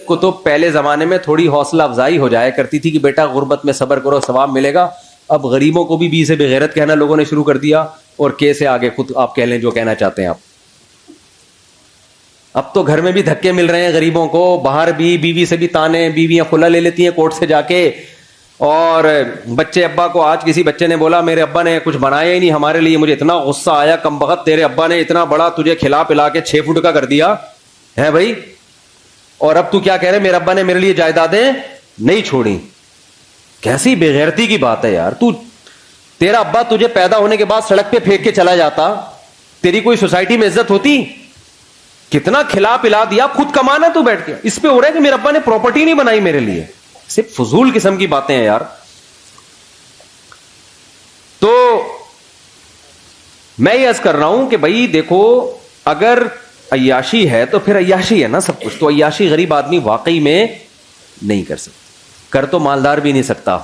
کو تو پہلے زمانے میں تھوڑی حوصلہ افزائی ہو جایا کرتی تھی کہ بیٹا غربت میں صبر کرو, ثواب ملے گا. اب غریبوں کو بھی سے بغیرت کہنا لوگوں نے شروع کر دیا, اور کے سے آگے خود آپ کہہ لیں جو کہنا چاہتے ہیں آپ. اب تو گھر میں بھی دھکے مل رہے ہیں غریبوں کو, باہر بھی بیوی سے بھی تانے, بیویاں خلا لے لیتی ہیں کورٹ سے جا کے, اور بچے ابا کو, آج کسی بچے نے بولا میرے ابا نے کچھ بنایا ہی نہیں ہمارے لیے, مجھے اتنا غصہ آیا, کم بخت تیرے ابا نے اتنا بڑا تجھے کھلا پلا کے 6 فٹ کا کر دیا ہے بھائی, اور اب تو کیا کہہ رہے میرے ابا نے میرے لیے جائیدادیں نہیں چھوڑی. کیسی بے غیرتی کی بات ہے یار. تیرا ابا تجھے پیدا ہونے کے بعد سڑک پہ پھینک کے چلا جاتا, تیری کوئی سوسائٹی میں عزت ہوتی؟ کتنا کھلا پلا دیا, خود کمانا تو بیٹھ کے, اس پہ ہو رہا ہے کہ میرے ابا نے پراپرٹی نہیں بنائی میرے لیے. صرف فضول قسم کی باتیں ہیں یار. تو میں یہ عرض کر رہا ہوں کہ بھائی دیکھو, اگر عیاشی ہے تو پھر عیاشی ہے نا سب کچھ, تو عیاشی غریب آدمی واقعی میں نہیں کر سکتا, کر تو مالدار بھی نہیں سکتا.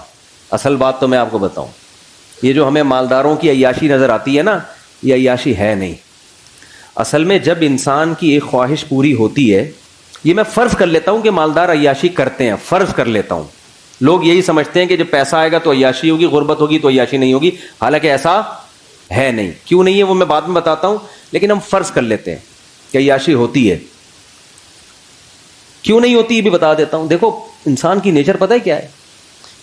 اصل بات تو میں آپ کو بتاؤں, یہ جو ہمیں مالداروں کی عیاشی نظر آتی ہے نا, یہ عیاشی ہے نہیں. اصل میں جب انسان کی ایک خواہش پوری ہوتی ہے, یہ میں فرض کر لیتا ہوں کہ مالدار عیاشی کرتے ہیں, فرض کر لیتا ہوں. لوگ یہی سمجھتے ہیں کہ جب پیسہ آئے گا تو عیاشی ہوگی, غربت ہوگی تو عیاشی نہیں ہوگی, حالانکہ ایسا ہے نہیں. کیوں نہیں ہے وہ میں بعد میں بتاتا ہوں, لیکن ہم فرض کر لیتے ہیں کہ عیاشی ہوتی ہے. کیوں نہیں ہوتی یہ بھی بتا دیتا ہوں. دیکھو انسان کی نیچر پتہ ہے کیا ہے؟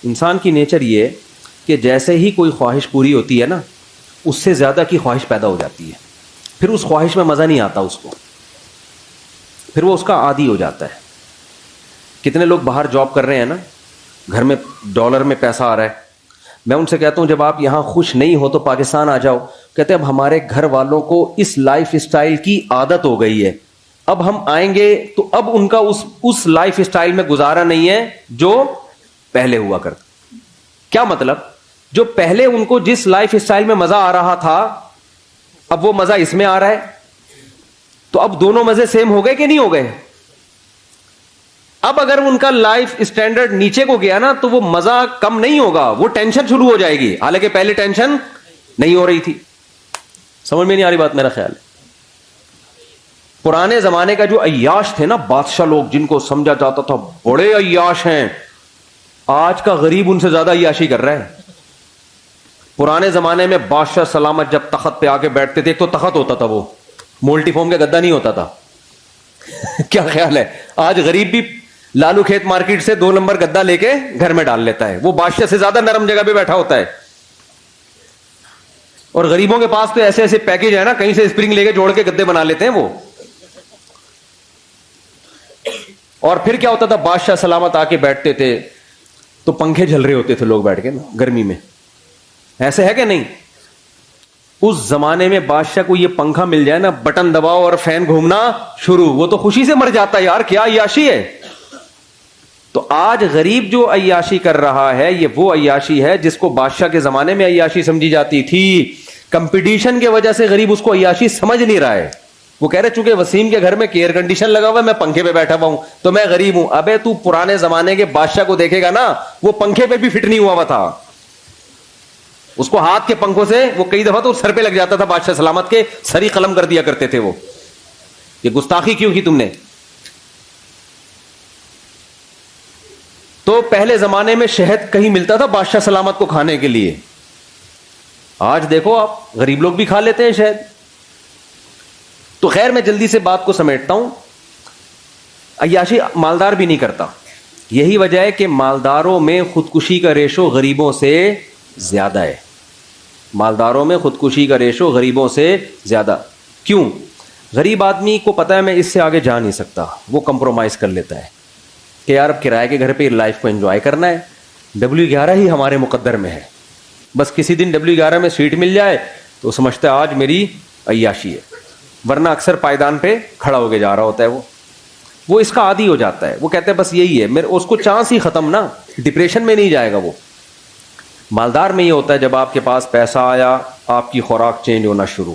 انسان کی نیچر یہ کہ جیسے ہی کوئی خواہش پوری ہوتی ہے نا, اس سے زیادہ کی خواہش پیدا ہو جاتی ہے. پھر اس خواہش میں مزہ نہیں آتا اس کو, پھر وہ اس کا عادی ہو جاتا ہے. کتنے لوگ باہر جاب کر رہے ہیں نا, گھر میں ڈالر میں پیسہ آ رہا ہے, میں ان سے کہتا ہوں جب آپ یہاں خوش نہیں ہو تو پاکستان آ جاؤ. کہتے ہیں اب ہمارے گھر والوں کو اس لائف اسٹائل کی عادت ہو گئی ہے, اب ہم آئیں گے تو اب ان کا اس لائف اسٹائل میں گزارا نہیں ہے جو پہلے ہوا کرتا. کیا مطلب؟ جو پہلے ان کو جس لائف اسٹائل میں مزہ آ رہا تھا, اب وہ مزہ اس میں آ رہا ہے, تو اب دونوں مزے سیم ہو گئے کہ نہیں ہو گئے؟ اب اگر ان کا لائف اسٹینڈرڈ نیچے کو گیا نا تو وہ مزہ کم نہیں ہوگا, وہ ٹینشن شروع ہو جائے گی, حالانکہ پہلے ٹینشن نہیں ہو رہی تھی. سمجھ میں نہیں آ رہی بات؟ میرا خیال ہے پرانے زمانے کا جو عیاش تھے نا بادشاہ لوگ, جن کو سمجھا جاتا تھا بڑے عیاش ہیں, آج کا غریب ان سے زیادہ عیاشی کر رہا ہے. پرانے زمانے میں بادشاہ سلامت جب تخت پہ آ کے بیٹھتے تھے, ایک تو تخت ہوتا تھا, وہ مولٹی فارم کا گدا نہیں ہوتا تھا. کیا خیال ہے؟ آج غریب بھی لالو کھیت مارکیٹ سے 2 نمبر گدا لے کے گھر میں ڈال لیتا ہے, وہ بادشاہ سے زیادہ نرم جگہ پہ بیٹھا ہوتا ہے. اور غریبوں کے پاس تو ایسے ایسے پیکج ہے نا, کہیں سے اسپرنگ لے کے جوڑ کے گدے بنا لیتے ہیں وہ. اور پھر کیا ہوتا تھا, بادشاہ سلامت آ کے بیٹھتے تھے تو پنکھے جل رہے ہوتے تھے لوگ بیٹھ کے نا گرمی میں. ایسے ہے کہ نہیں؟ اس زمانے میں بادشاہ کو یہ پنکھا مل جائے نا, بٹن دباؤ اور فین گھومنا شروع, وہ تو خوشی سے مر جاتا ہے یار, کیا عیاشی ہے. تو آج غریب جو عیاشی کر رہا ہے, یہ وہ عیاشی ہے جس کو بادشاہ کے زمانے میں عیاشی سمجھی جاتی تھی. کمپٹیشن کی وجہ سے غریب اس کو عیاشی سمجھ نہیں رہا ہے. وہ کہہ رہے چونکہ وسیم کے گھر میں ایئر کنڈیشن لگا ہوا ہے, میں پنکھے پہ بیٹھا ہوا ہوں تو میں غریب ہوں. ابے تو پرانے زمانے کے بادشاہ کو دیکھے گا نا, وہ پنکھے پہ بھی فٹ نہیں ہوا تھا, اس کو ہاتھ کے پنکھوں سے وہ کئی دفعہ تو سر پہ لگ جاتا تھا. بادشاہ سلامت کے سری قلم کر دیا کرتے تھے وہ, یہ گستاخی کیوں کی تم نے؟ تو پہلے زمانے میں شہد کہیں ملتا تھا بادشاہ سلامت کو کھانے کے لیے, آج دیکھو آپ غریب لوگ بھی کھا لیتے ہیں شہد. تو خیر میں جلدی سے بات کو سمیٹتا ہوں. عیاشی مالدار بھی نہیں کرتا. یہی وجہ ہے کہ مالداروں میں خودکشی کا ریشو غریبوں سے زیادہ ہے. مالداروں میں خودکشی کا ریشو غریبوں سے زیادہ. کیوں؟ غریب آدمی کو پتا ہے میں اس سے آگے جا نہیں سکتا, وہ کمپرومائز کر لیتا ہے کہ یار اب کرائے کے گھر پہ لائف کو انجوائے کرنا ہے, W11 ہی ہمارے مقدر میں ہے, بس کسی دن W11 میں سیٹ مل جائے تو سمجھتا ہے آج میری عیاشی ہے, ورنہ اکثر پائیدان پہ کھڑا ہو کے جا رہا ہوتا ہے. وہ اس کا عادی ہو جاتا ہے, وہ کہتے ہیں بس یہی ہے میرے, اس کو چانس ہی ختم نا, ڈپریشن میں نہیں جائے گا وہ. مالدار میں یہ ہوتا ہے جب آپ کے پاس پیسہ آیا, آپ کی خوراک چینج ہونا شروع,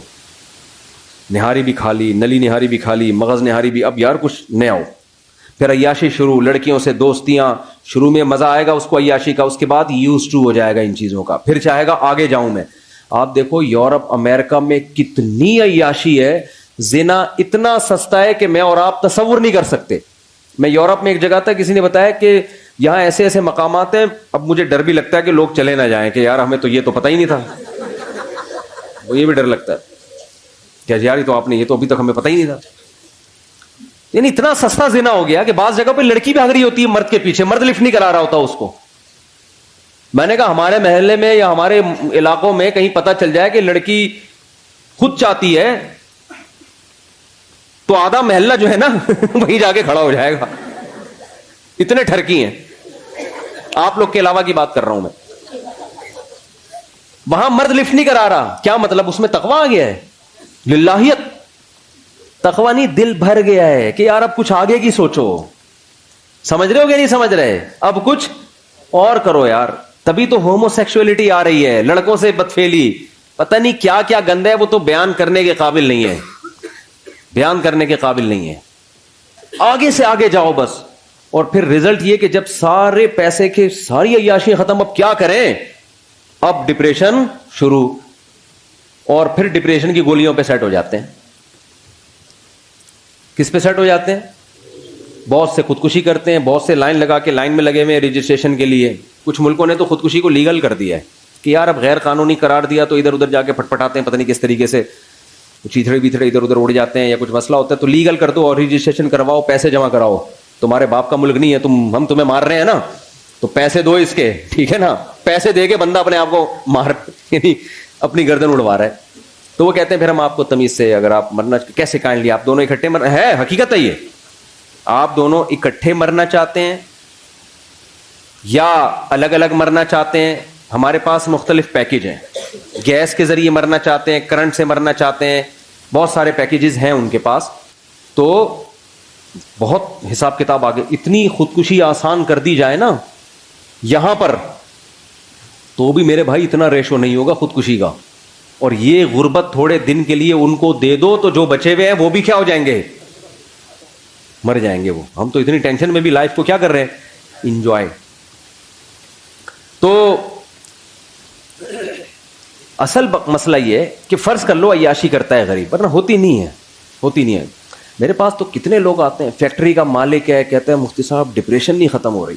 نہاری بھی کھا لی, نلی نہاری بھی کھا لی, مغز نہاری بھی, اب یار کچھ نیا ہو. پھر عیاشی شروع, لڑکیوں سے دوستیاں, شروع میں مزہ آئے گا اس کو عیاشی کا, اس کے بعد یوز ٹو ہو جائے گا ان چیزوں کا, پھر چاہے گا آگے جاؤں میں. آپ دیکھو یورپ امریکہ میں کتنی عیاشی ہے, زنا اتنا سستا ہے کہ میں اور آپ تصور نہیں کر سکتے. میں یورپ میں ایک جگہ تھا, کسی نے بتایا کہ یہاں ایسے ایسے مقامات ہیں, اب مجھے ڈر بھی لگتا ہے کہ لوگ چلے نہ جائیں کہ یار ہمیں تو یہ تو پتہ ہی نہیں تھا. وہ یہ بھی ڈر لگتا ہے کہ یار یہ تو آپ نے, یہ تو ابھی تک ہمیں پتہ ہی نہیں تھا. یعنی اتنا سستا زنا ہو گیا کہ بعض جگہ پہ لڑکی بھی بھاگ رہی ہوتی ہے مرد کے پیچھے, مرد لفٹ نہیں کرا رہا ہوتا اس کو. میں نے کہا ہمارے محلے میں یا ہمارے علاقوں میں کہیں پتہ چل جائے کہ لڑکی خود چاہتی ہے تو آدھا محلہ جو ہے نا وہیں جا کے کھڑا ہو جائے گا, اتنے ٹھرکی ہیں. آپ لوگ کے علاوہ کی بات کر رہا ہوں میں. وہاں مرد لفٹ نہیں کرا رہا, کیا مطلب؟ اس میں تقویٰ آ گیا ہے, للہیت. تقویٰ نہیں, دل بھر گیا ہے کہ یار اب کچھ آگے کی سوچو. سمجھ رہے ہو کہ نہیں سمجھ رہے؟ اب کچھ اور کرو یار. تبھی تو ہومو سیکسولیٹی آ رہی ہے, لڑکوں سے بدفعلی, پتہ نہیں کیا کیا گندہ ہے, وہ تو بیان کرنے کے قابل نہیں ہے, بیان کرنے کے قابل نہیں ہے. آگے سے آگے جاؤ بس. اور پھر رزلٹ یہ کہ جب سارے پیسے کی ساری عیاشی ختم, اب کیا کریں؟ اب ڈپریشن شروع, اور پھر ڈپریشن کی گولیوں پہ سیٹ ہو جاتے ہیں. کس پہ سیٹ ہو جاتے ہیں؟ بہت سے خودکشی کرتے ہیں, بہت سے لائن لگا کے لائن میں لگے ہوئے رجسٹریشن کے لیے. کچھ ملکوں نے تو خودکشی کو لیگل کر دیا ہے کہ یار اب غیر قانونی قرار دیا تو ادھر ادھر جا کے پٹپٹاتے ہیں, پتہ نہیں کس طریقے سے چیتھڑے بیتھڑے ادھر ادھر اڑ جاتے ہیں, یا کچھ مسئلہ ہوتا ہے تو لیگل کر دو اور رجسٹریشن کرواؤ, پیسے جمع کراؤ. تمہارے باپ کا ملک نہیں ہے, ہم تمہیں مار رہے ہیں نا, تو پیسے دو اس کے, ٹھیک ہے نا. پیسے دے کے بندہ اپنے آپ کو مار, یعنی اپنی گردن اڑوا رہا ہے. تو وہ کہتے ہیں پھر ہم آپ کو تمیز سے, اگر آپ مرنا کیسے کائنڈلی, آپ دونوں اکٹھے مرنا ہے, حقیقت ہے یہ, آپ دونوں اکٹھے مرنا چاہتے ہیں یا الگ الگ مرنا چاہتے ہیں. ہمارے پاس مختلف پیکیج ہیں, گیس کے ذریعے مرنا چاہتے ہیں, کرنٹ سے مرنا چاہتے ہیں, بہت سارے پیکیجز ہیں ان کے پاس. تو بہت حساب کتاب آگے, اتنی خودکشی آسان کر دی جائے نا یہاں پر, تو بھی میرے بھائی اتنا ریشو نہیں ہوگا خودکشی کا. اور یہ غربت تھوڑے دن کے لیے ان کو دے دو تو جو بچے ہوئے ہیں وہ بھی کیا ہو جائیں گے, مر جائیں گے وہ. ہم تو اتنی ٹینشن میں بھی لائف کو کیا کر رہے ہیں, انجوائے. تو اصل مسئلہ یہ ہے کہ فرض کر لو عیاشی کرتا ہے غریب, ورنہ ہوتی نہیں ہے, ہوتی نہیں ہے. میرے پاس تو کتنے لوگ آتے ہیں, فیکٹری کا مالک ہے, کہتے ہیں مفتی صاحب ڈپریشن نہیں ختم ہو رہی.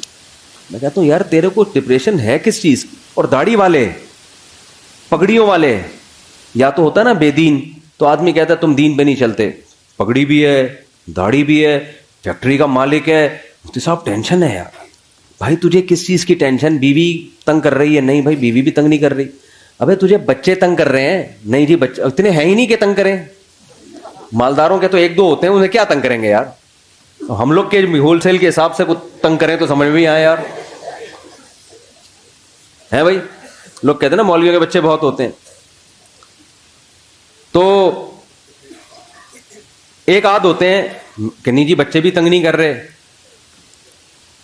میں کہتا ہوں یار تیرے کو ڈپریشن ہے کس چیز کی؟ اور داڑھی والے, پگڑیوں والے, یا تو ہوتا ہے نا بے دین, تو آدمی کہتا ہے تم دین پہ نہیں چلتے, پگڑی بھی ہے, داڑھی بھی ہے, فیکٹری کا مالک ہے, مفتی صاحب ٹینشن ہے یار. بھائی تجھے کس چیز کی ٹینشن؟ بیوی تنگ کر رہی ہے؟ نہیں بھائی بیوی بھی تنگ نہیں کر رہی. ابے تجھے بچے تنگ کر رہے ہیں؟ نہیں جی بچے اتنے ہیں ہی نہیں کہ تنگ کریں. مالداروں کے تو ایک دو ہوتے ہیں, انہیں کیا تنگ کریں گے یار. ہم لوگ کے ہول سیل کے حساب سے تنگ کریں تو سمجھ میں آئے یار, ہے بھائی. لوگ کہتے ہیں نا مولویوں کے بچے بہت ہوتے ہیں. تو ایک آدھ ہوتے ہیں کہ نہیں جی بچے بھی تنگ نہیں کر رہے,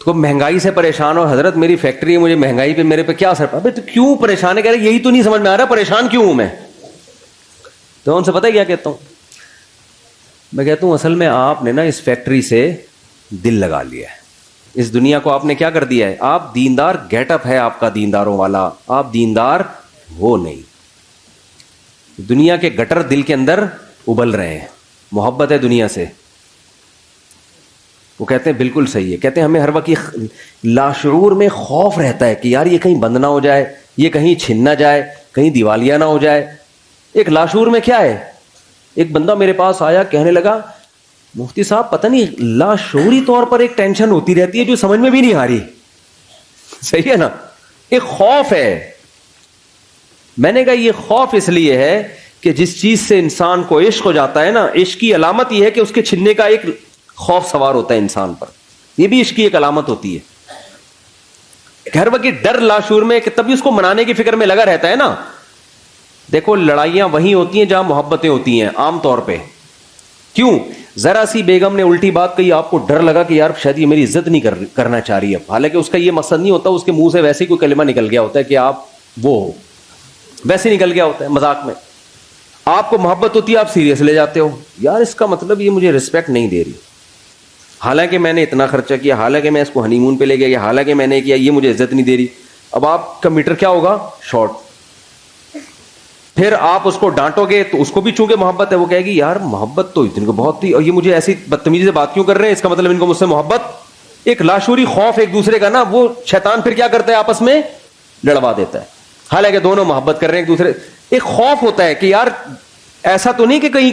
تو مہنگائی سے پریشان ہو, حضرت میری فیکٹری ہے, مجھے مہنگائی پہ میرے پہ کیا اثر پڑا. ابے تو کیوں پریشان ہے؟ کہہ رہے یہی تو نہیں سمجھ میں آ رہا پریشان کیوں ہوں میں. تو ان سے پتہ ہے کیا کہتا ہوں میں؟ کہتا ہوں اصل میں آپ نے نا اس فیکٹری سے دل لگا لیا ہے, اس دنیا کو آپ نے کیا کر دیا ہے. آپ دیندار, گیٹ اپ ہے آپ کا دینداروں والا, آپ دیندار ہو نہیں. دنیا کے گٹر دل کے اندر ابل رہے ہیں, محبت ہے دنیا سے. وہ کہتے ہیں بالکل صحیح ہے, کہتے ہیں ہمیں ہر وقت لاشعور میں خوف رہتا ہے کہ یار یہ کہیں بند نہ ہو جائے, یہ کہیں چھن نہ جائے, کہیں دیوالیہ نہ ہو جائے. ایک لاشعور میں کیا ہے, ایک بندہ میرے پاس آیا, کہنے لگا مفتی صاحب پتہ نہیں لاشعوری طور پر ایک ٹینشن ہوتی رہتی ہے جو سمجھ میں بھی نہیں آ رہی. صحیح ہے نا, ایک خوف ہے. میں نے کہا یہ خوف اس لیے ہے کہ جس چیز سے انسان کو عشق ہو جاتا ہے نا, عشق کی علامت یہ ہے کہ اس کے چھننے کا ایک خوف سوار ہوتا ہے انسان پر. یہ بھی عشق کی ایک علامت ہوتی ہے. ہر وقت ڈر لاشعور میں, کہ تبھی اس کو منانے کی فکر میں لگا رہتا ہے نا. دیکھو لڑائیاں وہیں ہوتی ہیں جہاں محبتیں ہوتی ہیں عام طور پہ. کیوں؟ ذرا سی بیگم نے الٹی بات کہی, آپ کو ڈر لگا کہ یار شاید یہ میری عزت نہیں کرنا چاہ رہی ہے. حالانکہ اس کا یہ مقصد نہیں ہوتا, اس کے منہ سے ویسے ہی کوئی کلمہ نکل گیا ہوتا ہے کہ آپ وہ ہو, ویسے نکل گیا ہوتا ہے مذاق میں. آپ کو محبت ہوتی ہے, آپ سیریس لے جاتے ہو, یار اس کا مطلب یہ مجھے رسپیکٹ نہیں دے رہی, حالانکہ میں نے اتنا خرچہ کیا, حالانکہ میں اس کو ہنی مون پہ لے گیا, حالانکہ میں نے کیا, یہ مجھے عزت نہیں دے رہی. اب آپ کا میٹر کیا ہوگا, شارٹ. پھر آپ اس کو ڈانٹو گے تو اس کو بھی چونکہ محبت ہے, وہ کہے گی یار محبت تو اتنی کو بہت تھی, اور یہ مجھے ایسی بدتمیزی سے بات کیوں کر رہے ہیں, اس کا مطلب ان کو مجھ سے محبت. ایک لاشعوری خوف ایک دوسرے کا نا, وہ شیطان پھر کیا کرتا ہے آپس میں لڑوا دیتا ہے, حالانکہ دونوں محبت کر رہے ہیں ایک دوسرے. ایک خوف ہوتا ہے کہ یار ایسا تو نہیں کہ کہیں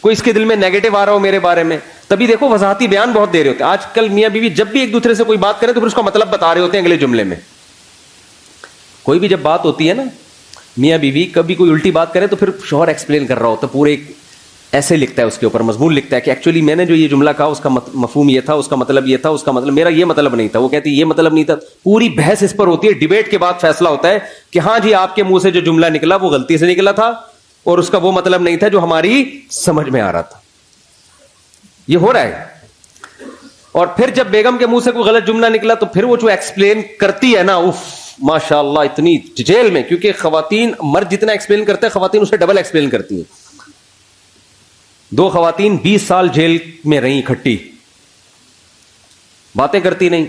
کوئی اس کے دل میں نیگیٹو آ رہا ہو میرے بارے میں, تبھی دیکھو وضاحتی بیان بہت دے رہے ہوتے ہیں. آج کل میاں بیوی جب بھی ایک دوسرے سے کوئی بات کریں تو پھر اس کا مطلب بتا رہے ہوتے ہیں اگلے جملے میں. کوئی بھی جب بات ہوتی ہے نا میاں بیوی, کبھی کوئی الٹی بات کرے تو پھر شوہر ایکسپلین کر رہا ہوتا ہے, پورے ایک ایسے لکھتا ہے اس کے اوپر, مضمون لکھتا ہے کہ ایکچولی میں نے جو یہ جملہ کہا اس کا مفہوم یہ تھا, اس کا مطلب یہ تھا, اس کا مطلب میرا یہ مطلب نہیں تھا, وہ کہتی یہ مطلب نہیں تھا. پوری بحث اس پر ہوتی ہے. ڈیبیٹ کے بعد فیصلہ ہوتا ہے کہ ہاں جی آپ کے منہ سے جو جملہ نکلا وہ غلطی سے نکلا تھا اور اس کا وہ مطلب نہیں تھا جو ہماری سمجھ میں آ رہا تھا. یہ ہو رہا ہے. اور پھر جب بیگم کے منہ سے کوئی غلط جملہ نکلا تو پھر وہ جو ایکسپلین کرتی ہے نا, اف ماشاء اللہ اتنی ڈیٹیل میں, کیونکہ خواتین مرد جتنا ایکسپلین کرتے ہیں خواتین اسے ڈبل ایکسپلین کرتی ہیں. 2 خواتین 20 سال جیل میں رہیں اکٹھی, باتیں کرتی نہیں.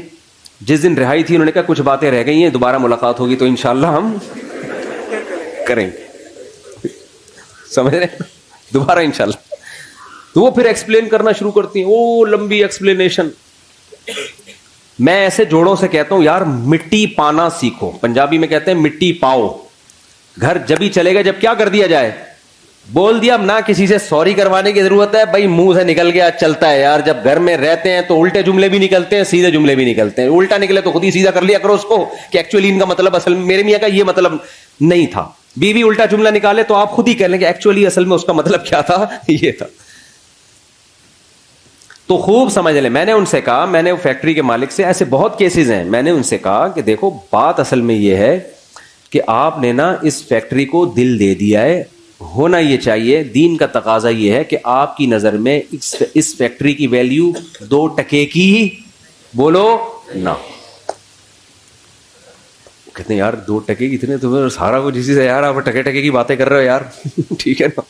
جس دن رہائی تھی انہوں نے کہا کچھ باتیں رہ گئی ہیں, دوبارہ ملاقات ہوگی تو انشاءاللہ ہم کریں گے. سمجھ رہے ہیں, دوبارہ انشاءاللہ. تو وہ پھر ایکسپلین کرنا شروع کرتی ہیں, او لمبی ایکسپلینیشن. میں ایسے جوڑوں سے کہتا ہوں یار مٹی پانا سیکھو. پنجابی میں کہتے ہیں مٹی پاؤ. گھر جب ہی چلے گا جب کیا کر دیا جائے, بول دیا. نہ کسی سے سوری کروانے کی ضرورت ہے بھائی, منہ سے نکل گیا چلتا ہے یار. جب گھر میں رہتے ہیں تو الٹے جملے بھی نکلتے ہیں, سیدھے جملے بھی نکلتے ہیں. الٹا نکلے تو خود ہی سیدھا کر لیا کرو اس کو کہ ایکچولی ان کا مطلب اصل میں میرے میاں کا یہ مطلب نہیں تھا. بیوی الٹا جملہ نکالے تو آپ خود ہی کہہ لیں کہ ایکچولی اصل میں اس کا مطلب کیا تھا, یہ تھا. تو خوب سمجھ لیں. میں نے ان سے کہا, میں نے فیکٹری کے مالک سے, ایسے بہت کیسز ہیں, میں نے ان سے کہا کہ دیکھو بات اصل میں یہ ہے کہ آپ نے نا اس فیکٹری کو دل دے دیا ہے. ہونا یہ چاہیے, دین کا تقاضا یہ ہے کہ آپ کی نظر میں اس فیکٹری کی ویلیو 2 ٹکے کی بولو نہ. کہتے ہیں یار 2 ٹکے کتنے, تمہیں سارا کچھ اسی سے یار آپ ٹکے ٹکے کی باتیں کر رہے ہو یار. ٹھیک ہے نا.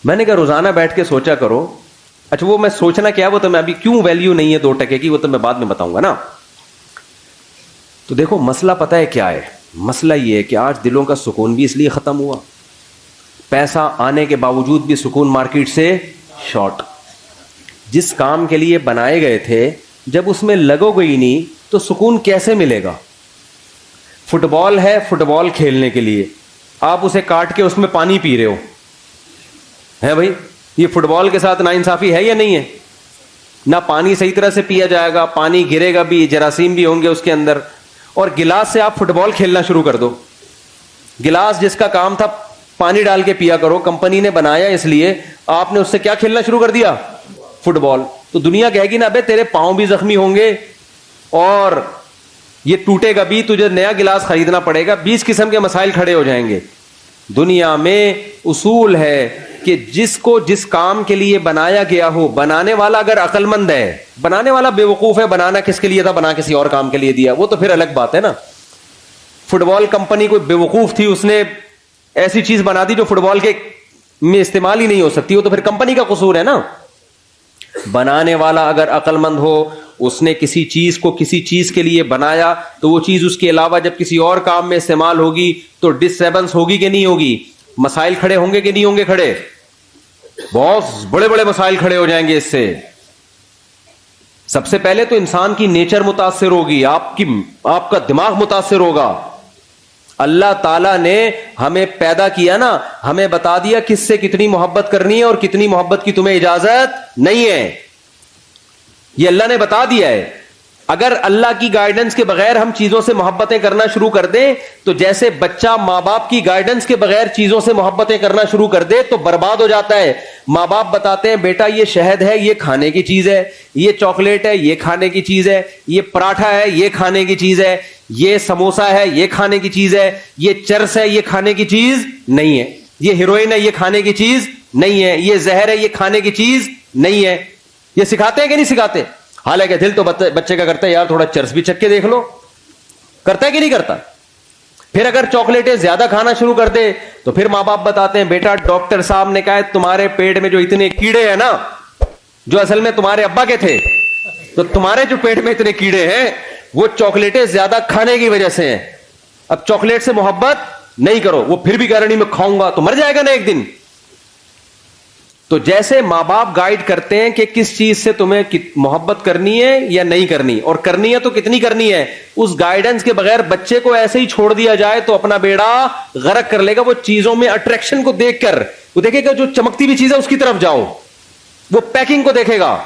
میں نے کہا روزانہ بیٹھ کے سوچا کرو. اچھا وہ میں سوچنا کیا, وہ تو میں ابھی کیوں ویلیو نہیں ہے 2 ٹکے کی, وہ تو میں بعد میں بتاؤں گا نا. تو دیکھو مسئلہ پتہ ہے کیا ہے. مسئلہ یہ ہے کہ آج دلوں کا سکون بھی اس لیے ختم ہوا, پیسہ آنے کے باوجود بھی سکون مارکیٹ سے شارٹ. جس کام کے لیے بنائے گئے تھے جب اس میں لگو گئی نہیں تو سکون کیسے ملے گا. فٹ بال ہے, فٹ بال کھیلنے کے لیے آپ اسے کاٹ کے اس میں پانی پی رہے ہو, ہے بھائی یہ فٹ بال کے ساتھ ناانصافی ہے یا نہیں ہے. نہ پانی صحیح طرح سے پیا جائے گا, پانی گرے گا بھی, جراثیم بھی ہوں گے اس کے اندر. اور گلاس سے آپ فٹ بال کھیلنا شروع کر دو. گلاس جس کا کام تھا پانی ڈال کے پیا کرو, کمپنی نے بنایا اس لیے, آپ نے اس سے کیا کھیلنا شروع کر دیا, فٹ بال. تو دنیا کہے گی نا ابے تیرے پاؤں بھی زخمی ہوں گے اور یہ ٹوٹے گا بھی, تجھے نیا گلاس خریدنا پڑے گا. 20 قسم کے مسائل کھڑے ہو جائیں گے. دنیا میں اصول ہے کہ جس کو جس کام کے لیے بنایا گیا ہو, بنانے والا اگر عقل مند ہے, بنانے والا بے وقوف ہے, بنانا کس کے لیے تھا, بنا کسی اور کام کے لیے دیا, وہ تو پھر الگ بات ہے نا. فٹ بال کمپنی کوئی بے وقوف تھی, اس نے ایسی چیز بنا دی جو فٹ بال کے میں استعمال ہی نہیں ہو سکتی, وہ تو پھر کمپنی کا قصور ہے نا. بنانے والا اگر عقل مند ہو, اس نے کسی چیز کو کسی چیز کے لیے بنایا تو وہ چیز اس کے علاوہ جب کسی اور کام میں استعمال ہوگی تو ڈسٹربنس ہوگی کہ نہیں ہوگی, مسائل کھڑے ہوں گے کہ نہیں ہوں گے کھڑے, بہت بڑے بڑے مسائل کھڑے ہو جائیں گے اس سے. سب سے پہلے تو انسان کی نیچر متاثر ہوگی, آپ کا دماغ متاثر ہوگا. اللہ تعالیٰ نے ہمیں پیدا کیا نا, ہمیں بتا دیا کس سے کتنی محبت کرنی ہے اور کتنی محبت کی تمہیں اجازت نہیں ہے, یہ اللہ نے بتا دیا ہے. اگر اللہ کی گائیڈنس کے بغیر ہم چیزوں سے محبتیں کرنا شروع کر دیں تو جیسے بچہ ماں باپ کی گائیڈنس کے بغیر چیزوں سے محبتیں کرنا شروع کر دے تو برباد ہو جاتا ہے. ماں باپ بتاتے ہیں بیٹا یہ شہد ہے, یہ کھانے کی چیز ہے, یہ چاکلیٹ ہے, یہ کھانے کی چیز ہے, یہ پراٹھا ہے, یہ کھانے کی چیز ہے, یہ سموسا ہے, یہ کھانے کی چیز ہے, یہ چرس ہے, یہ کھانے کی چیز نہیں ہے, یہ ہیروئن ہے, یہ کھانے کی چیز نہیں ہے, یہ زہر ہے, یہ کھانے کی چیز نہیں ہے. یہ سکھاتے ہیں کہ نہیں سکھاتے؟ حالانکہ دل تو بچے کا کرتا ہے یار تھوڑا چرس بھی چکھ کے دیکھ لو, کرتا ہے کہ نہیں کرتا. پھر اگر چاکلیٹیں زیادہ کھانا شروع کر دے تو پھر ماں باپ بتاتے ہیں بیٹا ڈاکٹر صاحب نے کہا ہے تمہارے پیٹ میں جو اتنے کیڑے ہیں نا, جو اصل میں تمہارے ابا کے تھے, تو تمہارے جو پیٹ میں اتنے کیڑے ہیں وہ چاکلیٹیں زیادہ کھانے کی وجہ سے ہیں. اب چاکلیٹ سے محبت نہیں کرو. وہ پھر بھی کہہ رہا نہیں میں کھاؤں گا, تو مر جائے گا نا ایک دن. تو جیسے ماں باپ گائیڈ کرتے ہیں کہ کس چیز سے تمہیں محبت کرنی ہے یا نہیں کرنی, اور کرنی ہے تو کتنی کرنی ہے, اس گائیڈنس کے بغیر بچے کو ایسے ہی چھوڑ دیا جائے تو اپنا بیڑا غرق کر لے گا. وہ چیزوں میں اٹریکشن کو دیکھ کر وہ دیکھے گا جو چمکتی بھی چیز ہے اس کی طرف جاؤ, وہ پیکنگ کو دیکھے گا.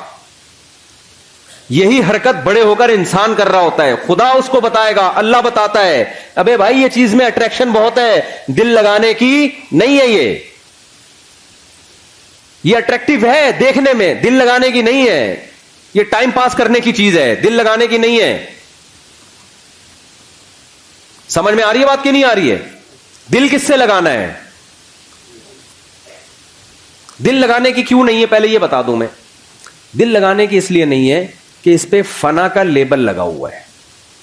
یہی حرکت بڑے ہو کر انسان کر رہا ہوتا ہے. خدا اس کو بتائے گا, اللہ بتاتا ہے, ابے بھائی یہ چیز میں اٹریکشن بہت ہے, دل لگانے کی نہیں ہے, یہ اٹریکٹیو ہے دیکھنے میں, دل لگانے کی نہیں ہے, یہ ٹائم پاس کرنے کی چیز ہے, دل لگانے کی نہیں ہے. سمجھ میں آ رہی ہے بات کہ نہیں آ رہی ہے؟ دل کس سے لگانا ہے؟ دل لگانے کی کیوں نہیں ہے پہلے یہ بتا دوں میں. دل لگانے کی اس لیے نہیں ہے کہ اس پہ فنا کا لیبل لگا ہوا ہے,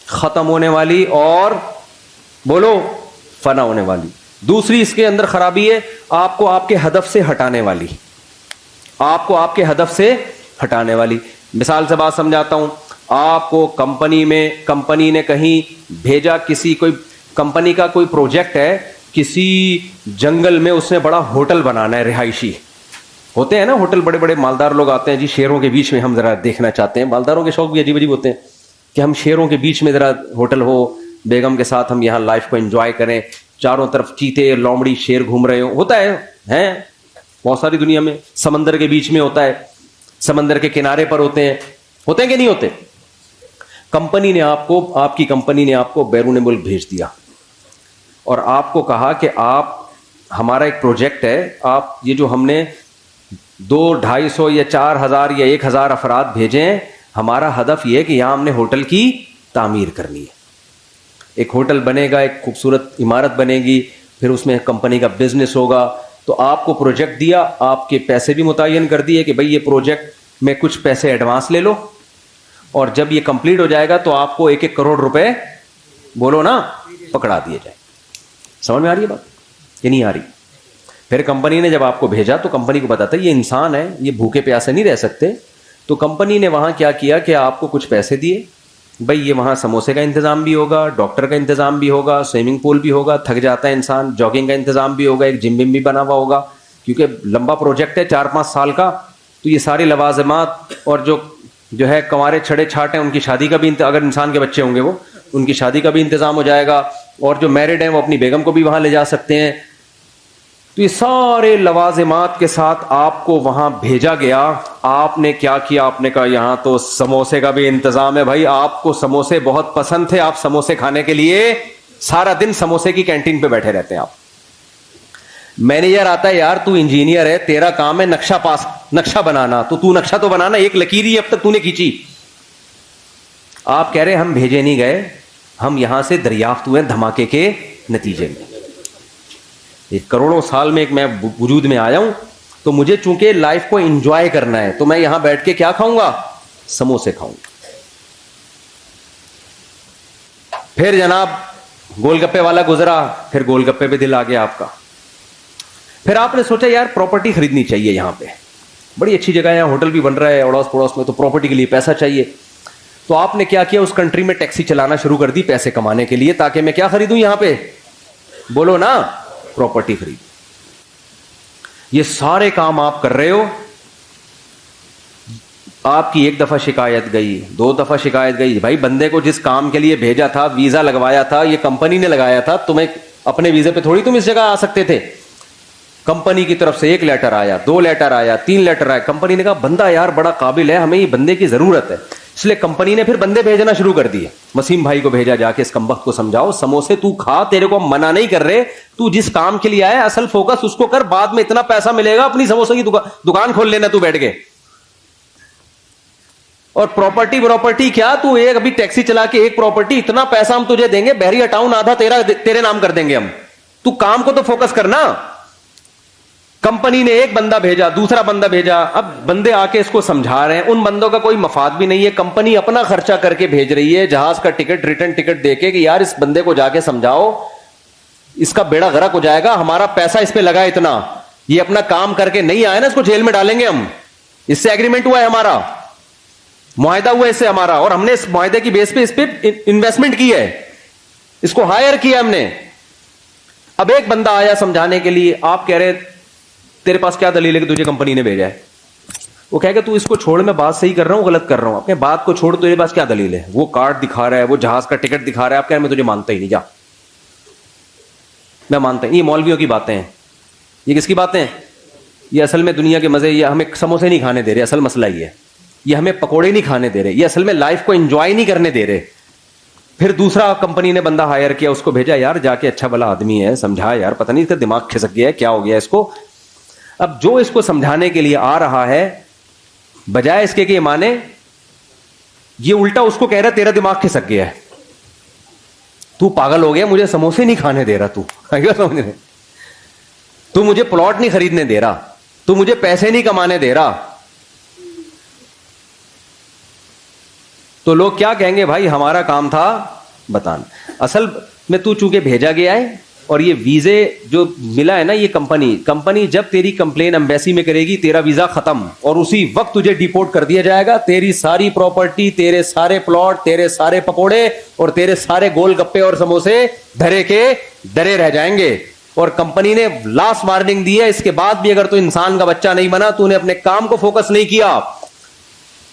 ختم ہونے والی اور بولو فنا ہونے والی. دوسری اس کے اندر خرابی ہے, آپ کو آپ کے ہدف سے ہٹانے والی, آپ کو آپ کے ہدف سے ہٹانے والی. مثال سے بات سمجھاتا ہوں. آپ کو کمپنی نے کہیں بھیجا, کسی کوئی کمپنی کا کوئی پروجیکٹ ہے, کسی جنگل میں اس نے بڑا ہوٹل بنانا ہے, رہائشی ہوتے ہیں نا ہوٹل, بڑے بڑے مالدار لوگ آتے ہیں جی, شیروں کے بیچ میں ہم ذرا دیکھنا چاہتے ہیں. مالداروں کے شوق بھی عجیب عجیب ہوتے ہیں کہ ہم شیروں کے بیچ میں ذرا ہوٹل ہو, بیگم کے ساتھ ہم یہاں لائف کو انجوائے کریں, چاروں طرف چیتے لومڑی شیر گھوم رہے ہو. ہوتا ہے ہیں بہت ساری دنیا میں, سمندر کے بیچ میں ہوتا ہے, سمندر کے کنارے پر ہوتے ہیں کہ نہیں ہوتے. کمپنی نے آپ کی کمپنی نے آپ کو بیرون ملک بھیج دیا اور آپ کو کہا کہ آپ, ہمارا ایک پروجیکٹ ہے, آپ یہ جو ہم نے 200-250 یا 4000 یا 1000 افراد بھیجے ہیں, ہمارا ہدف یہ ہے کہ یہاں ہم نے ہوٹل کی تعمیر کرنی ہے. ایک ہوٹل بنے گا, ایک خوبصورت عمارت بنے گی, پھر اس میں کمپنی کا بزنس ہوگا. تو آپ کو پروجیکٹ دیا, آپ کے پیسے بھی متعین کر دیے کہ بھئی یہ پروجیکٹ میں کچھ پیسے ایڈوانس لے لو, اور جب یہ کمپلیٹ ہو جائے گا تو آپ کو 1-1 کروڑ روپے بولو نا پکڑا دیے جائے. سمجھ میں آ رہی ہے بات کہ نہیں آ رہی؟ پھر کمپنی نے جب آپ کو بھیجا تو کمپنی کو پتا تھا یہ انسان ہے, یہ بھوکے پیاسے نہیں رہ سکتے. تو کمپنی نے وہاں کیا کیا کہ آپ کو کچھ پیسے دیے, بھئی یہ وہاں سموسے کا انتظام بھی ہوگا, ڈاکٹر کا انتظام بھی ہوگا, سوئمنگ پول بھی ہوگا, تھک جاتا ہے انسان, جاگنگ کا انتظام بھی ہوگا, ایک جم بھی بنا ہوا ہوگا, کیونکہ لمبا پروجیکٹ ہے 4-5 سال کا. تو یہ سارے لوازمات, اور جو ہے کنوارے چھڑے چھاٹ ہیں ان کی شادی کا بھی, اگر انسان کے بچے ہوں گے وہ, ان کی شادی کا بھی انتظام ہو جائے گا, اور جو میرڈ ہیں وہ اپنی بیگم کو بھی وہاں لے جا سکتے ہیں. تو یہ سارے لوازمات کے ساتھ آپ کو وہاں بھیجا گیا. آپ نے کیا کیا؟ آپ نے کہا یہاں تو سموسے کا بھی انتظام ہے. بھائی آپ کو سموسے بہت پسند تھے, آپ سموسے کھانے کے لیے سارا دن سموسے کی کینٹین پہ بیٹھے رہتے ہیں آپ. مینیجر آتا ہے, یار تو انجینئر ہے, تیرا کام ہے نقشہ بنانا, تو نقشہ تو بنانا, ایک لکیر ہی اب تک تو نے کھینچی. آپ کہہ رہے ہم بھیجے نہیں گئے, ہم یہاں سے دریافت ہوئے دھماکے کے نتیجے میں. ایک کروڑوں سال میں ایک میں وجود میں آیا ہوں, تو مجھے چونکہ لائف کو انجوائے کرنا ہے, تو میں یہاں بیٹھ کے کیا کھاؤں گا؟ سموسے کھاؤں گا. پھر جناب گول گپے والا گزرا, پھر گول گپے پہ دل آ گیا آپ کا. پھر آپ نے سوچا یار پراپرٹی خریدنی چاہیے, یہاں پہ بڑی اچھی جگہ ہے, یہاں ہوٹل بھی بن رہا ہے اڑوس پڑوس میں, تو پراپرٹی کے لیے پیسہ چاہیے. تو آپ نے کیا کیا, اس کنٹری میں ٹیکسی چلانا شروع کر دی پیسے کمانے کے لیے, تاکہ میں کیا خریدوں یہاں پہ, بولو نا, پراپرٹی خرید. یہ سارے کام آپ کر رہے ہو. آپ کی 1 دفعہ شکایت گئی, 2 دفعہ شکایت گئی, بھائی بندے کو جس کام کے لیے بھیجا تھا, ویزا لگوایا تھا, یہ کمپنی نے لگایا تھا, تمہیں اپنے ویزے پہ تھوڑی تم اس جگہ آ سکتے تھے. کمپنی کی طرف سے 1 لیٹر آیا, 2 لیٹر آیا, 3 لیٹر آیا. کمپنی نے کہا بندہ یار بڑا قابل ہے, ہمیں یہ بندے کی ضرورت ہے. اس لیے کمپنی نے پھر بندے بھیجنا شروع کر دیے. وسیم بھائی کو بھیجا, جا کے اس کمبخت کو سمجھاؤ, سموسے تو کھا, تیرے کو منع نہیں کر رہے, تو جس کام کے لیے آیا اصل فوکس اس کو کر, بعد میں اتنا پیسہ ملے گا اپنی سموسے کی دکان کھول لینا تو بیٹھ کے. اور پراپرٹی کیا, تو ایک ابھی ٹیکسی چلا کے ایک پراپرٹی, اتنا پیسہ ہم تجھے دیں گے, بحریہ ٹاؤن آدھا تیرے نام کر دیں گے ہم. تو کام کو تو فوکس کرنا. کمپنی نے ایک بندہ بھیجا, دوسرا بندہ بھیجا, اب بندے آ کے اس کو سمجھا رہے ہیں, ان بندوں کا کوئی مفاد بھی نہیں ہے. کمپنی اپنا خرچہ کر کے بھیج رہی ہے, جہاز کا ٹکٹ, ریٹرن ٹکٹ دے کے, کہ یار اس بندے کو جا کے سمجھاؤ, اس کا بیڑا غرق ہو جائے گا, ہمارا پیسہ اس پہ لگا اتنا, یہ اپنا کام کر کے نہیں آیا نا, اس کو جیل میں ڈالیں گے ہم. اس سے ایگریمنٹ ہوا ہے ہمارا, معاہدہ ہوا ہے اس سے ہمارا, اور ہم نے اس معاہدے کی بیس پہ اس پہ انویسٹمنٹ کی ہے, اس کو ہائر کیا ہم نے. اب ایک بندہ آیا سمجھانے کے لیے, آپ کہہ رہے تیرے پاس کیا دلیل ہے کہ تجھے کمپنی نے بھیجا ہے؟ وہ کہے کہ تو اس کو چھوڑ, میں بات صحیح کر رہا ہوں غلط کر رہا ہوں. اپنے بات کو چھوڑ, تیرے پاس کیا دلیل ہے؟ وہ کارڈ دکھا رہا ہے, وہ جہاز کا ٹکٹ دکھا رہا ہے. آپ کہہ رہے میں تجھے مانتا ہی نہیں, جا, میں مانتا ہی. یہ مولویوں کی باتیں ہیں. یہ کس کی باتیں ہیں؟ یہ اصل میں دنیا کے مزے، یہ ہمیں سموسے نہیں کھانے دے رہے، اصل مسئلہ یہ ہے، یہ ہمیں پکوڑے نہیں کھانے دے رہے، یہ اصل میں لائف کو انجوائے نہیں کرنے دے رہے. پھر دوسرا کمپنی نے بندہ ہائر کیا، اس کو بھیجا، یار جا کے اچھا بھلا آدمی ہے، سمجھا یار، پتہ نہیں اس کا دماغ کھسک گیا ہے، کیا ہو گیا اس کو. اب جو اس کو سمجھانے کے لیے آ رہا ہے، بجائے اس کے کہ یہ مانے، یہ الٹا اس کو کہہ رہا ہے تیرا دماغ کھسک گیا ہے، تو پاگل ہو گیا، مجھے سموسے نہیں کھانے دے رہا، تو مجھے پلاٹ نہیں خریدنے دے رہا، تو مجھے پیسے نہیں کمانے دے رہا. تو لوگ کیا کہیں گے؟ بھائی ہمارا کام تھا بتانا. اصل میں تو چونکہ بھیجا گیا ہے، اور یہ ویزے جو ملا ہے نا، یہ کمپنی جب تیری کمپلین امبیسی میں کرے گی، تیرا ویزا ختم، اور اسی وقت تجھے ڈیپورٹ کر دیا جائے گا. تیری ساری پراپرٹی، تیرے سارے پلاٹ، تیرے سارے پکوڑے اور تیرے سارے گول گپے اور سموسے دھرے کے درے رہ جائیں گے. اور کمپنی نے لاسٹ وارننگ دی ہے، اس کے بعد بھی اگر تو انسان کا بچہ نہیں بنا، تو نے اپنے کام کو فوکس نہیں کیا،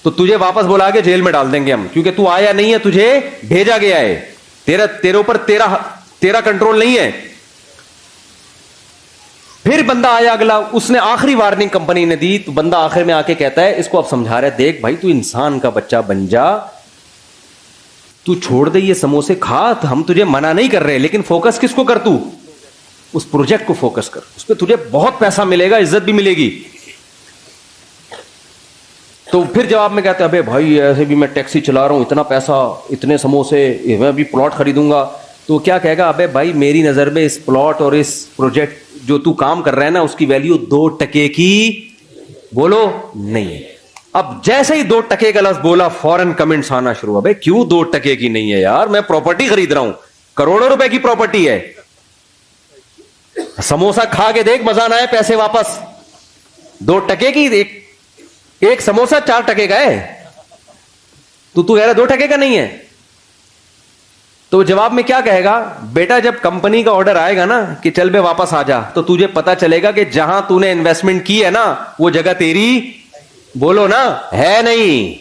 تو تجھے واپس بلا کے جیل میں ڈال دیں گے ہم، کیونکہ تو آیا نہیں ہے، تجھے بھیجا گیا ہے، تیرے اوپر تیرا کنٹرول نہیں ہے. پھر بندہ آیا اگلا، اس نے آخری وارننگ کمپنی نے دی، تو بندہ آخر میں آ کے کہتا ہے، اس کو اب سمجھا رہا ہے، دیکھ بھائی تو انسان کا بچہ بن جا، تو چھوڑ دے یہ سموسے کھا، ہم تجھے منع نہیں کر رہے، لیکن فوکس کس کو کر، تو اس پروجیکٹ کو فوکس کر، اس پہ تجھے بہت پیسہ ملے گا، عزت بھی ملے گی. تو پھر جواب میں کہتے ہیں، ابے بھائی ایسے بھی میں ٹیکسی چلا رہا ہوں، اتنا پیسہ، اتنے سموسے، میں بھی پلاٹ خریدوں گا. تو کیا کہے گا؟ ابے بھائی میری نظر میں اس پلاٹ اور اس پروجیکٹ جو تو کام کر رہا ہے نا، اس کی ویلیو 2 ٹکے کی بولو نہیں ہے. اب جیسے ہی 2 ٹکے کا لفظ بولا، فوراً کمنٹس آنا شروع ہوا، بھائی کیوں 2 ٹکے کی نہیں ہے یار، میں پراپرٹی خرید رہا ہوں، کروڑوں روپے کی پراپرٹی ہے، سموسا کھا کے دیکھ مزہ نہ آئے، پیسے واپس. 2 ٹکے کی ایک سموسا 4 ٹکے کا ہے، تو کہہ رہا 2 ٹکے کا نہیں ہے. تو جواب میں کیا کہے گا؟ بیٹا جب کمپنی کا آرڈر آئے گا نا کہ چل بے واپس آ جا، تو تجھے پتا چلے گا کہ جہاں تو نے انویسٹمنٹ کی ہے نا، وہ جگہ تیری بولو نا ہے نہیں.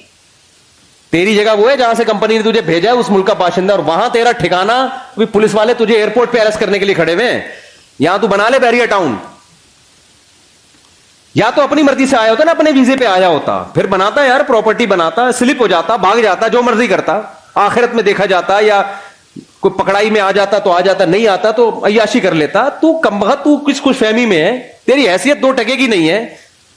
تیری جگہ وہ ہے جہاں سے کمپنی نے تجھے بھیجا ہے، اس ملک کا باشندہ، اور وہاں تیرا ٹھکانا پولیس والے تجھے ایئرپورٹ پہ اریسٹ کرنے کے لیے کھڑے ہوئے ہیں. یہاں تو بنا لے بیریا ٹاؤن، یا تو اپنی مرضی سے آیا ہوتا نا، اپنے ویزے پہ آیا ہوتا، پھر بناتا یار پراپرٹی، بناتا، سلپ ہو جاتا، بھاگ جاتا، جو مرضی کرتا، آخرت میں دیکھا جاتا، یا کوئی پکڑائی میں آ جاتا تو آ جاتا، نہیں آتا تو عیاشی کر لیتا. تو کمبخت تو کس خوش فہمی میں ہے، تیری حیثیت 2 ٹکے کی نہیں ہے.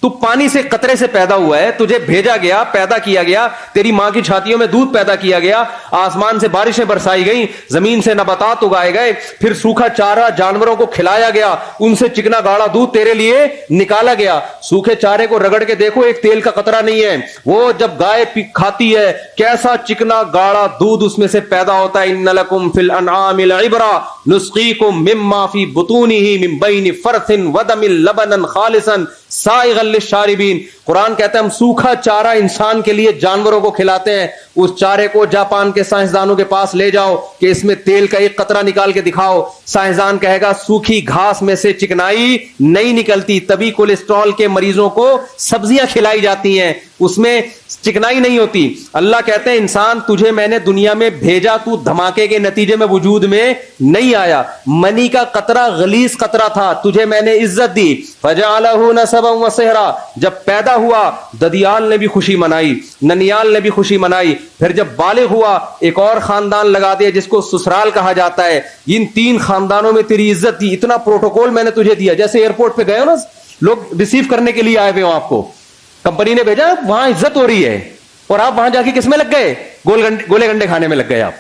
تو پانی سے قطرے سے پیدا ہوا ہے، تجھے بھیجا گیا، پیدا کیا گیا، تیری ماں کی چھاتیوں میں دودھ پیدا کیا گیا، آسمان سے بارشیں برسائی گئیں، زمین سے نباتات اگائے گئے، پھر سوکھا چارہ جانوروں کو کھلایا گیا، ان سے چکنا گاڑا دودھ تیرے لیے نکالا گیا. سوکھے چارے کو رگڑ کے دیکھو، ایک تیل کا قطرہ نہیں ہے. وہ جب گائے کھاتی ہے، کیسا چکنا گاڑا دودھ اس میں سے پیدا ہوتا ہے. ان لکم فی الانعام لعبرہ نسقیکم مما فی بطونہ من بین فرث ودم لبنا خالصا سائغا للشاربین. قرآن کہتا ہے ہم سوکھا چارہ انسان کے لیے جانوروں کو کھلاتے ہیں. اس چارے کو جاپان کے سائنسدانوں کے پاس لے جاؤ کہ اس میں تیل کا ایک قطرہ نکال کے دکھاؤ، سائنسدان کہے گا سوکھی گھاس میں سے چکنائی نہیں نکلتی. تبھی کولیسٹرول کے مریضوں کو سبزیاں کھلائی جاتی ہیں، اس میں چکنائی نہیں ہوتی. اللہ کہتے ہیں انسان تجھے میں نے دنیا میں بھیجا، تو دھماکے کے نتیجے میں وجود میں نہیں آیا. منی کا قطرہ غلیظ قطرہ تھا، تجھے میں نے عزت دی. فجعلہ نسبا وصہرا، جب پیدا ہوا ددیال نے بھی خوشی منائی، ننیال نے بھی خوشی منائی. پھر جب بالغ ہوا ایک اور خاندان لگا دیا جس کو سسرال کہا جاتا ہے. ان 3 خاندانوں میں تیری عزت دی، اتنا پروٹوکول میں نے تجھے دیا. جیسے ایئرپورٹ پہ گئے ہو نا، لوگ ریسیو کرنے کے لیے آئے ہوئے ہوں، آپ کو کمپنی نے بھیجا، وہاں عزت ہو رہی ہے، اور آپ وہاں جا کے کس میں لگ گئے؟ گولے گنڈے کھانے میں لگ گئے آپ.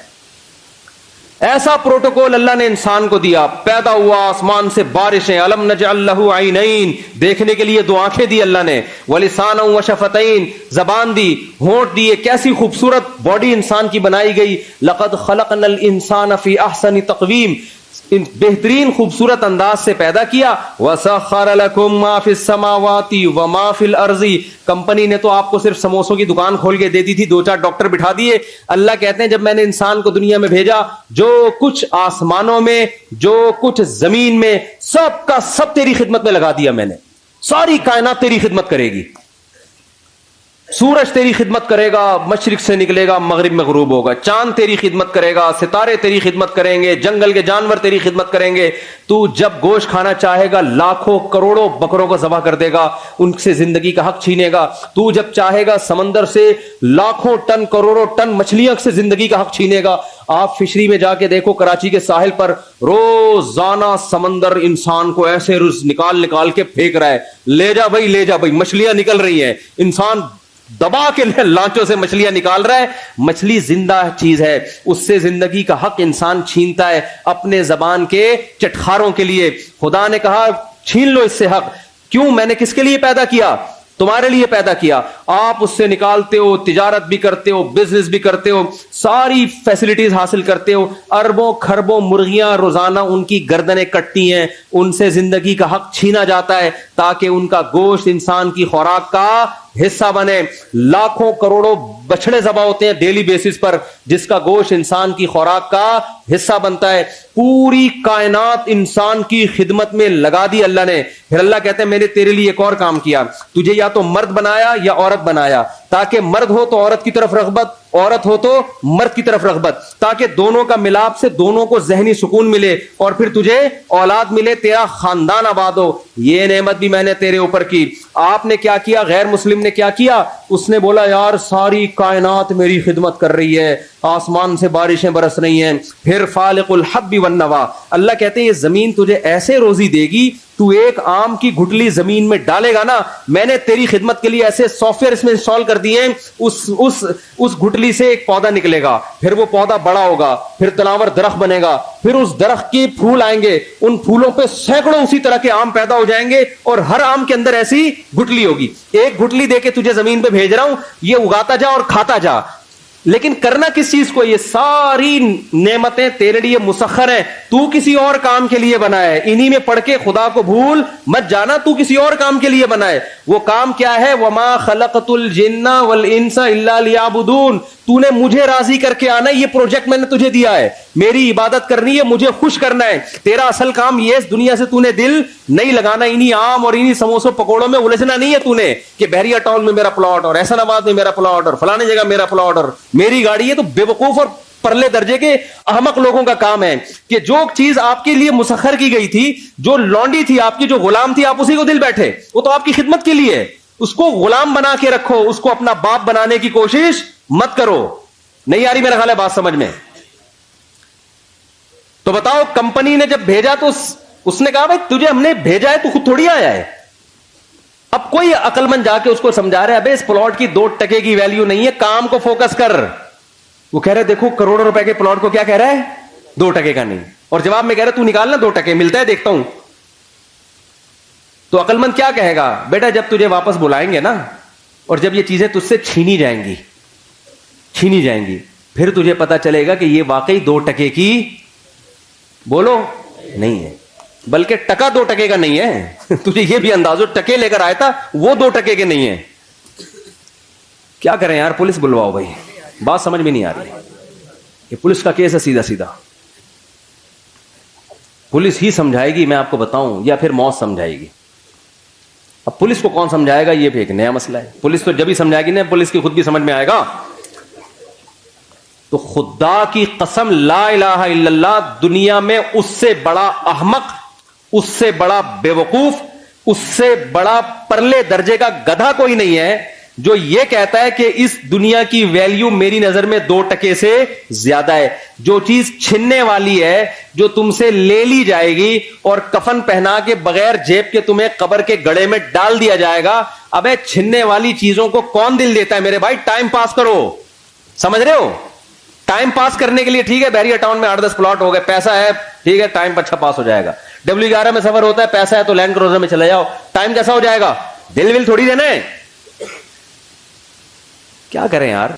ایسا پروٹوکول اللہ نے انسان کو دیا. پیدا ہوا، آسمان سے بارشیں، الم نجعل لہ عینین، دیکھنے کے لیے 2 آنکھیں دی اللہ نے، ولسانا وشفتین، زبان دی، ہونٹ دیے. کیسی خوبصورت باڈی انسان کی بنائی گئی. لقد خلقنا الانسان فی احسن تقویم، بہترین خوبصورت انداز سے پیدا کیا. وَسَخَّرَ لَكُم مَّا فِي السَّمَاوَاتِ وَمَا فِي الْأَرْضِ، کمپنی نے تو آپ کو صرف سموسوں کی دکان کھول کے دے دی تھی، 2-4 ڈاکٹر بٹھا دیے. اللہ کہتے ہیں جب میں نے انسان کو دنیا میں بھیجا، جو کچھ آسمانوں میں، جو کچھ زمین میں، سب کا سب تیری خدمت میں لگا دیا میں نے. ساری کائنات تیری خدمت کرے گی. سورج تیری خدمت کرے گا، مشرق سے نکلے گا مغرب میں غروب ہوگا، چاند تیری خدمت کرے گا، ستارے تیری خدمت کریں گے، جنگل کے جانور تیری خدمت کریں گے. تو جب گوشت کھانا چاہے گا لاکھوں کروڑوں بکروں کو ذبح کر دے گا، ان سے زندگی کا حق چھینے گا. تو جب چاہے گا سمندر سے لاکھوں ٹن کروڑوں ٹن مچھلیاں سے زندگی کا حق چھینے گا. آپ فشری میں جا کے دیکھو، کراچی کے ساحل پر روزانہ سمندر انسان کو ایسے روز نکال نکال کے پھینک رہا ہے، لے جا بھائی لے جا بھائی، مچھلیاں نکل رہی ہیں، انسان دبا کے لانچوں سے مچھلیاں نکال رہا ہے. مچھلی زندہ چیز ہے، اس سے زندگی کا حق انسان چھینتا ہے اپنے زبان کے چٹخاروں کے لیے. خدا نے کہا چھین لو اس سے حق. کیوں؟ میں نے کس کے لیے پیدا کیا؟ تمہارے لیے پیدا کیا. آپ اس سے نکالتے ہو، تجارت بھی کرتے ہو، بزنس بھی کرتے ہو، ساری فیسلٹیز حاصل کرتے ہو. اربوں کھربوں مرغیاں روزانہ ان کی گردنیں کٹتی ہیں، ان سے زندگی کا حق چھینا جاتا ہے تاکہ ان کا گوشت انسان کی خوراک کا حصہ بنے. لاکھوں کروڑوں بچڑے ذبح ہوتے ہیں ڈیلی بیسس پر، جس کا گوشت انسان کی خوراک کا حصہ بنتا ہے. پوری کائنات انسان کی خدمت میں لگا دی اللہ نے. پھر اللہ کہتے ہیں میں نے تیرے لیے ایک اور کام کیا، تجھے یا تو مرد بنایا یا عورت بنایا، تاکہ مرد ہو تو عورت کی طرف رغبت، عورت ہو تو مرد کی طرف رغبت، تاکہ دونوں کا ملاپ سے دونوں کو ذہنی سکون ملے اور پھر تجھے اولاد ملے، تیرا خاندان آباد ہو. یہ نعمت بھی میں نے تیرے اوپر کی. آپ نے کیا کیا؟ غیر مسلم نے کیا کیا؟ اس نے بولا یار ساری کائنات میری خدمت کر رہی ہے، آسمان سے بارشیں برس رہی ہیں. پھر فالق الحب والنوا، اللہ کہتے ہیں یہ زمین تجھے ایسے روزی دے گی، تو ایک آم کی گٹلی زمین میں ڈالے گا نا، میں نے تیری خدمت کے لیے ایسے سافٹ ویئر اس میں انسٹال کر دیے ہیں، اس گٹلی سے ایک پودا نکلے گا، پھر وہ پودا بڑا ہوگا، پھر تناور درخت بنے گا، پھر اس درخت کے پھول آئیں گے، ان پھولوں پہ سینکڑوں اسی طرح کے آم پیدا ہو جائیں گے، اور ہر آم کے اندر ایسی گٹلی ہوگی. ایک گٹلی دے کے تجھے زمین پہ بھیج رہا ہوں، یہ اگاتا جا اور کھاتا جا. لیکن کرنا کس چیز کو؟ یہ ساری نعمتیں تیرے لیے مسخر ہیں، تو کسی اور کام کے لیے بنا ہے. انہی میں پڑھ کے خدا کو بھول مت جانا، تو کسی اور کام کے لیے بنا ہے. وہ کام کیا ہے؟ وما خلقت الجن والانس الا لیعبدون. تو نے مجھے راضی کر کے آنا ہے، یہ پروجیکٹ میں نے تجھے دیا ہے، میری عبادت کرنی ہے، مجھے خوش کرنا ہے. تیرا اصل کام یہ اس دنیا سے تو نے دل نہیں لگانا، انہی عام اور انہی سموسوں پکوڑوں میں الجھنا نہیں ہے. تو نے کہ بحریہ ٹاؤن میں میرا پلاٹ اور احسن آباد میں میرا پلاٹ اور فلانے جگہ میرا پلاٹ اور میری گاڑی ہے. تو بے وقوف اور پرلے درجے کے احمق لوگوں کا کام ہے کہ جو چیز آپ کے لیے مسخر کی گئی تھی، جو لونڈی تھی آپ کی، جو غلام تھی، آپ اسی کو دل بیٹھے، وہ تو آپ کی خدمت کے لیے. اس کو غلام بنا کے رکھو، اس کو اپنا باپ بنانے کی کوشش مت کرو. نہیں آ رہی میرا خیال ہے بات سمجھ میں؟ تو بتاؤ، کمپنی نے جب بھیجا تو اس نے کہا بھائی تجھے ہم نے بھیجا ہے، تو خود تھوڑی آیا ہے. اب کوئی عقل مند جا کے اس کو سمجھا رہے ابے اس پلاٹ کی 2 ٹکے کی ویلیو نہیں ہے، کام کو فوکس کر. وہ کہہ رہے دیکھو کروڑوں روپے کے پلاٹ کو کیا کہہ رہا ہے؟ 2 ٹکے کا نہیں. اور جواب میں کہہ رہا تو نکالنا 2 ٹکے ملتا ہے دیکھتا ہوں. تو عقل مند کیا کہے گا؟ بیٹا جب تجھے واپس بلائیں گے نا، اور جب یہ چیزیں تجھ سے چھینی جائیں گی، پھر تجھے پتا چلے گا کہ یہ واقعی 2 ٹکے کی بولو نہیں ہے، بلکہ ٹکا 2 ٹکے کا نہیں ہے. تجھے یہ بھی اندازو ٹکے لے کر آیا تھا، وہ 2 ٹکے کے نہیں ہے. کیا کریں یار؟ پولیس بلواؤ بھائی. بات سمجھ میں نہیں آ رہی. یہ پولیس کا کیس ہے، سیدھا سیدھا پولیس ہی سمجھائے گی، میں آپ کو بتاؤں، یا پھر موت سمجھائے گی. اب پولیس کو کون سمجھائے گا؟ یہ بھی ایک نیا مسئلہ ہے. پولیس تو جب ہی سمجھائے گی نا، پولیس کی خود بھی سمجھ میں آئے گا. تو خدا کی قسم لا الہ الا اللہ، دنیا میں اس سے بڑا احمق، اس سے بڑا بے وقوف، اس سے بڑا پرلے درجے کا گدھا کوئی نہیں ہے جو یہ کہتا ہے کہ اس دنیا کی ویلیو میری نظر میں 2 ٹکے سے زیادہ ہے. جو چیز چھننے والی ہے، جو تم سے لے لی جائے گی اور کفن پہنا کے بغیر جیب کے تمہیں قبر کے گڑھے میں ڈال دیا جائے گا. ابے چھننے والی چیزوں کو کون دل دیتا ہے میرے بھائی؟ ٹائم پاس کرو، سمجھ رہے ہو؟ ٹائم پاس کرنے کے لیے ٹھیک ہے، بحریہ ٹاؤن میں 8-10 پلاٹ ہو گئے، پیسہ ہے ٹھیک ہے، ٹائم اچھا پاس ہو جائے گا. W11 میں سفر ہوتا ہے، پیسہ ہے تو لینڈ کروزر میں چلے جاؤ، ٹائم کیسا ہو جائے گا؟ دل ول تھوڑی دینا ہے. کیا کریں یار؟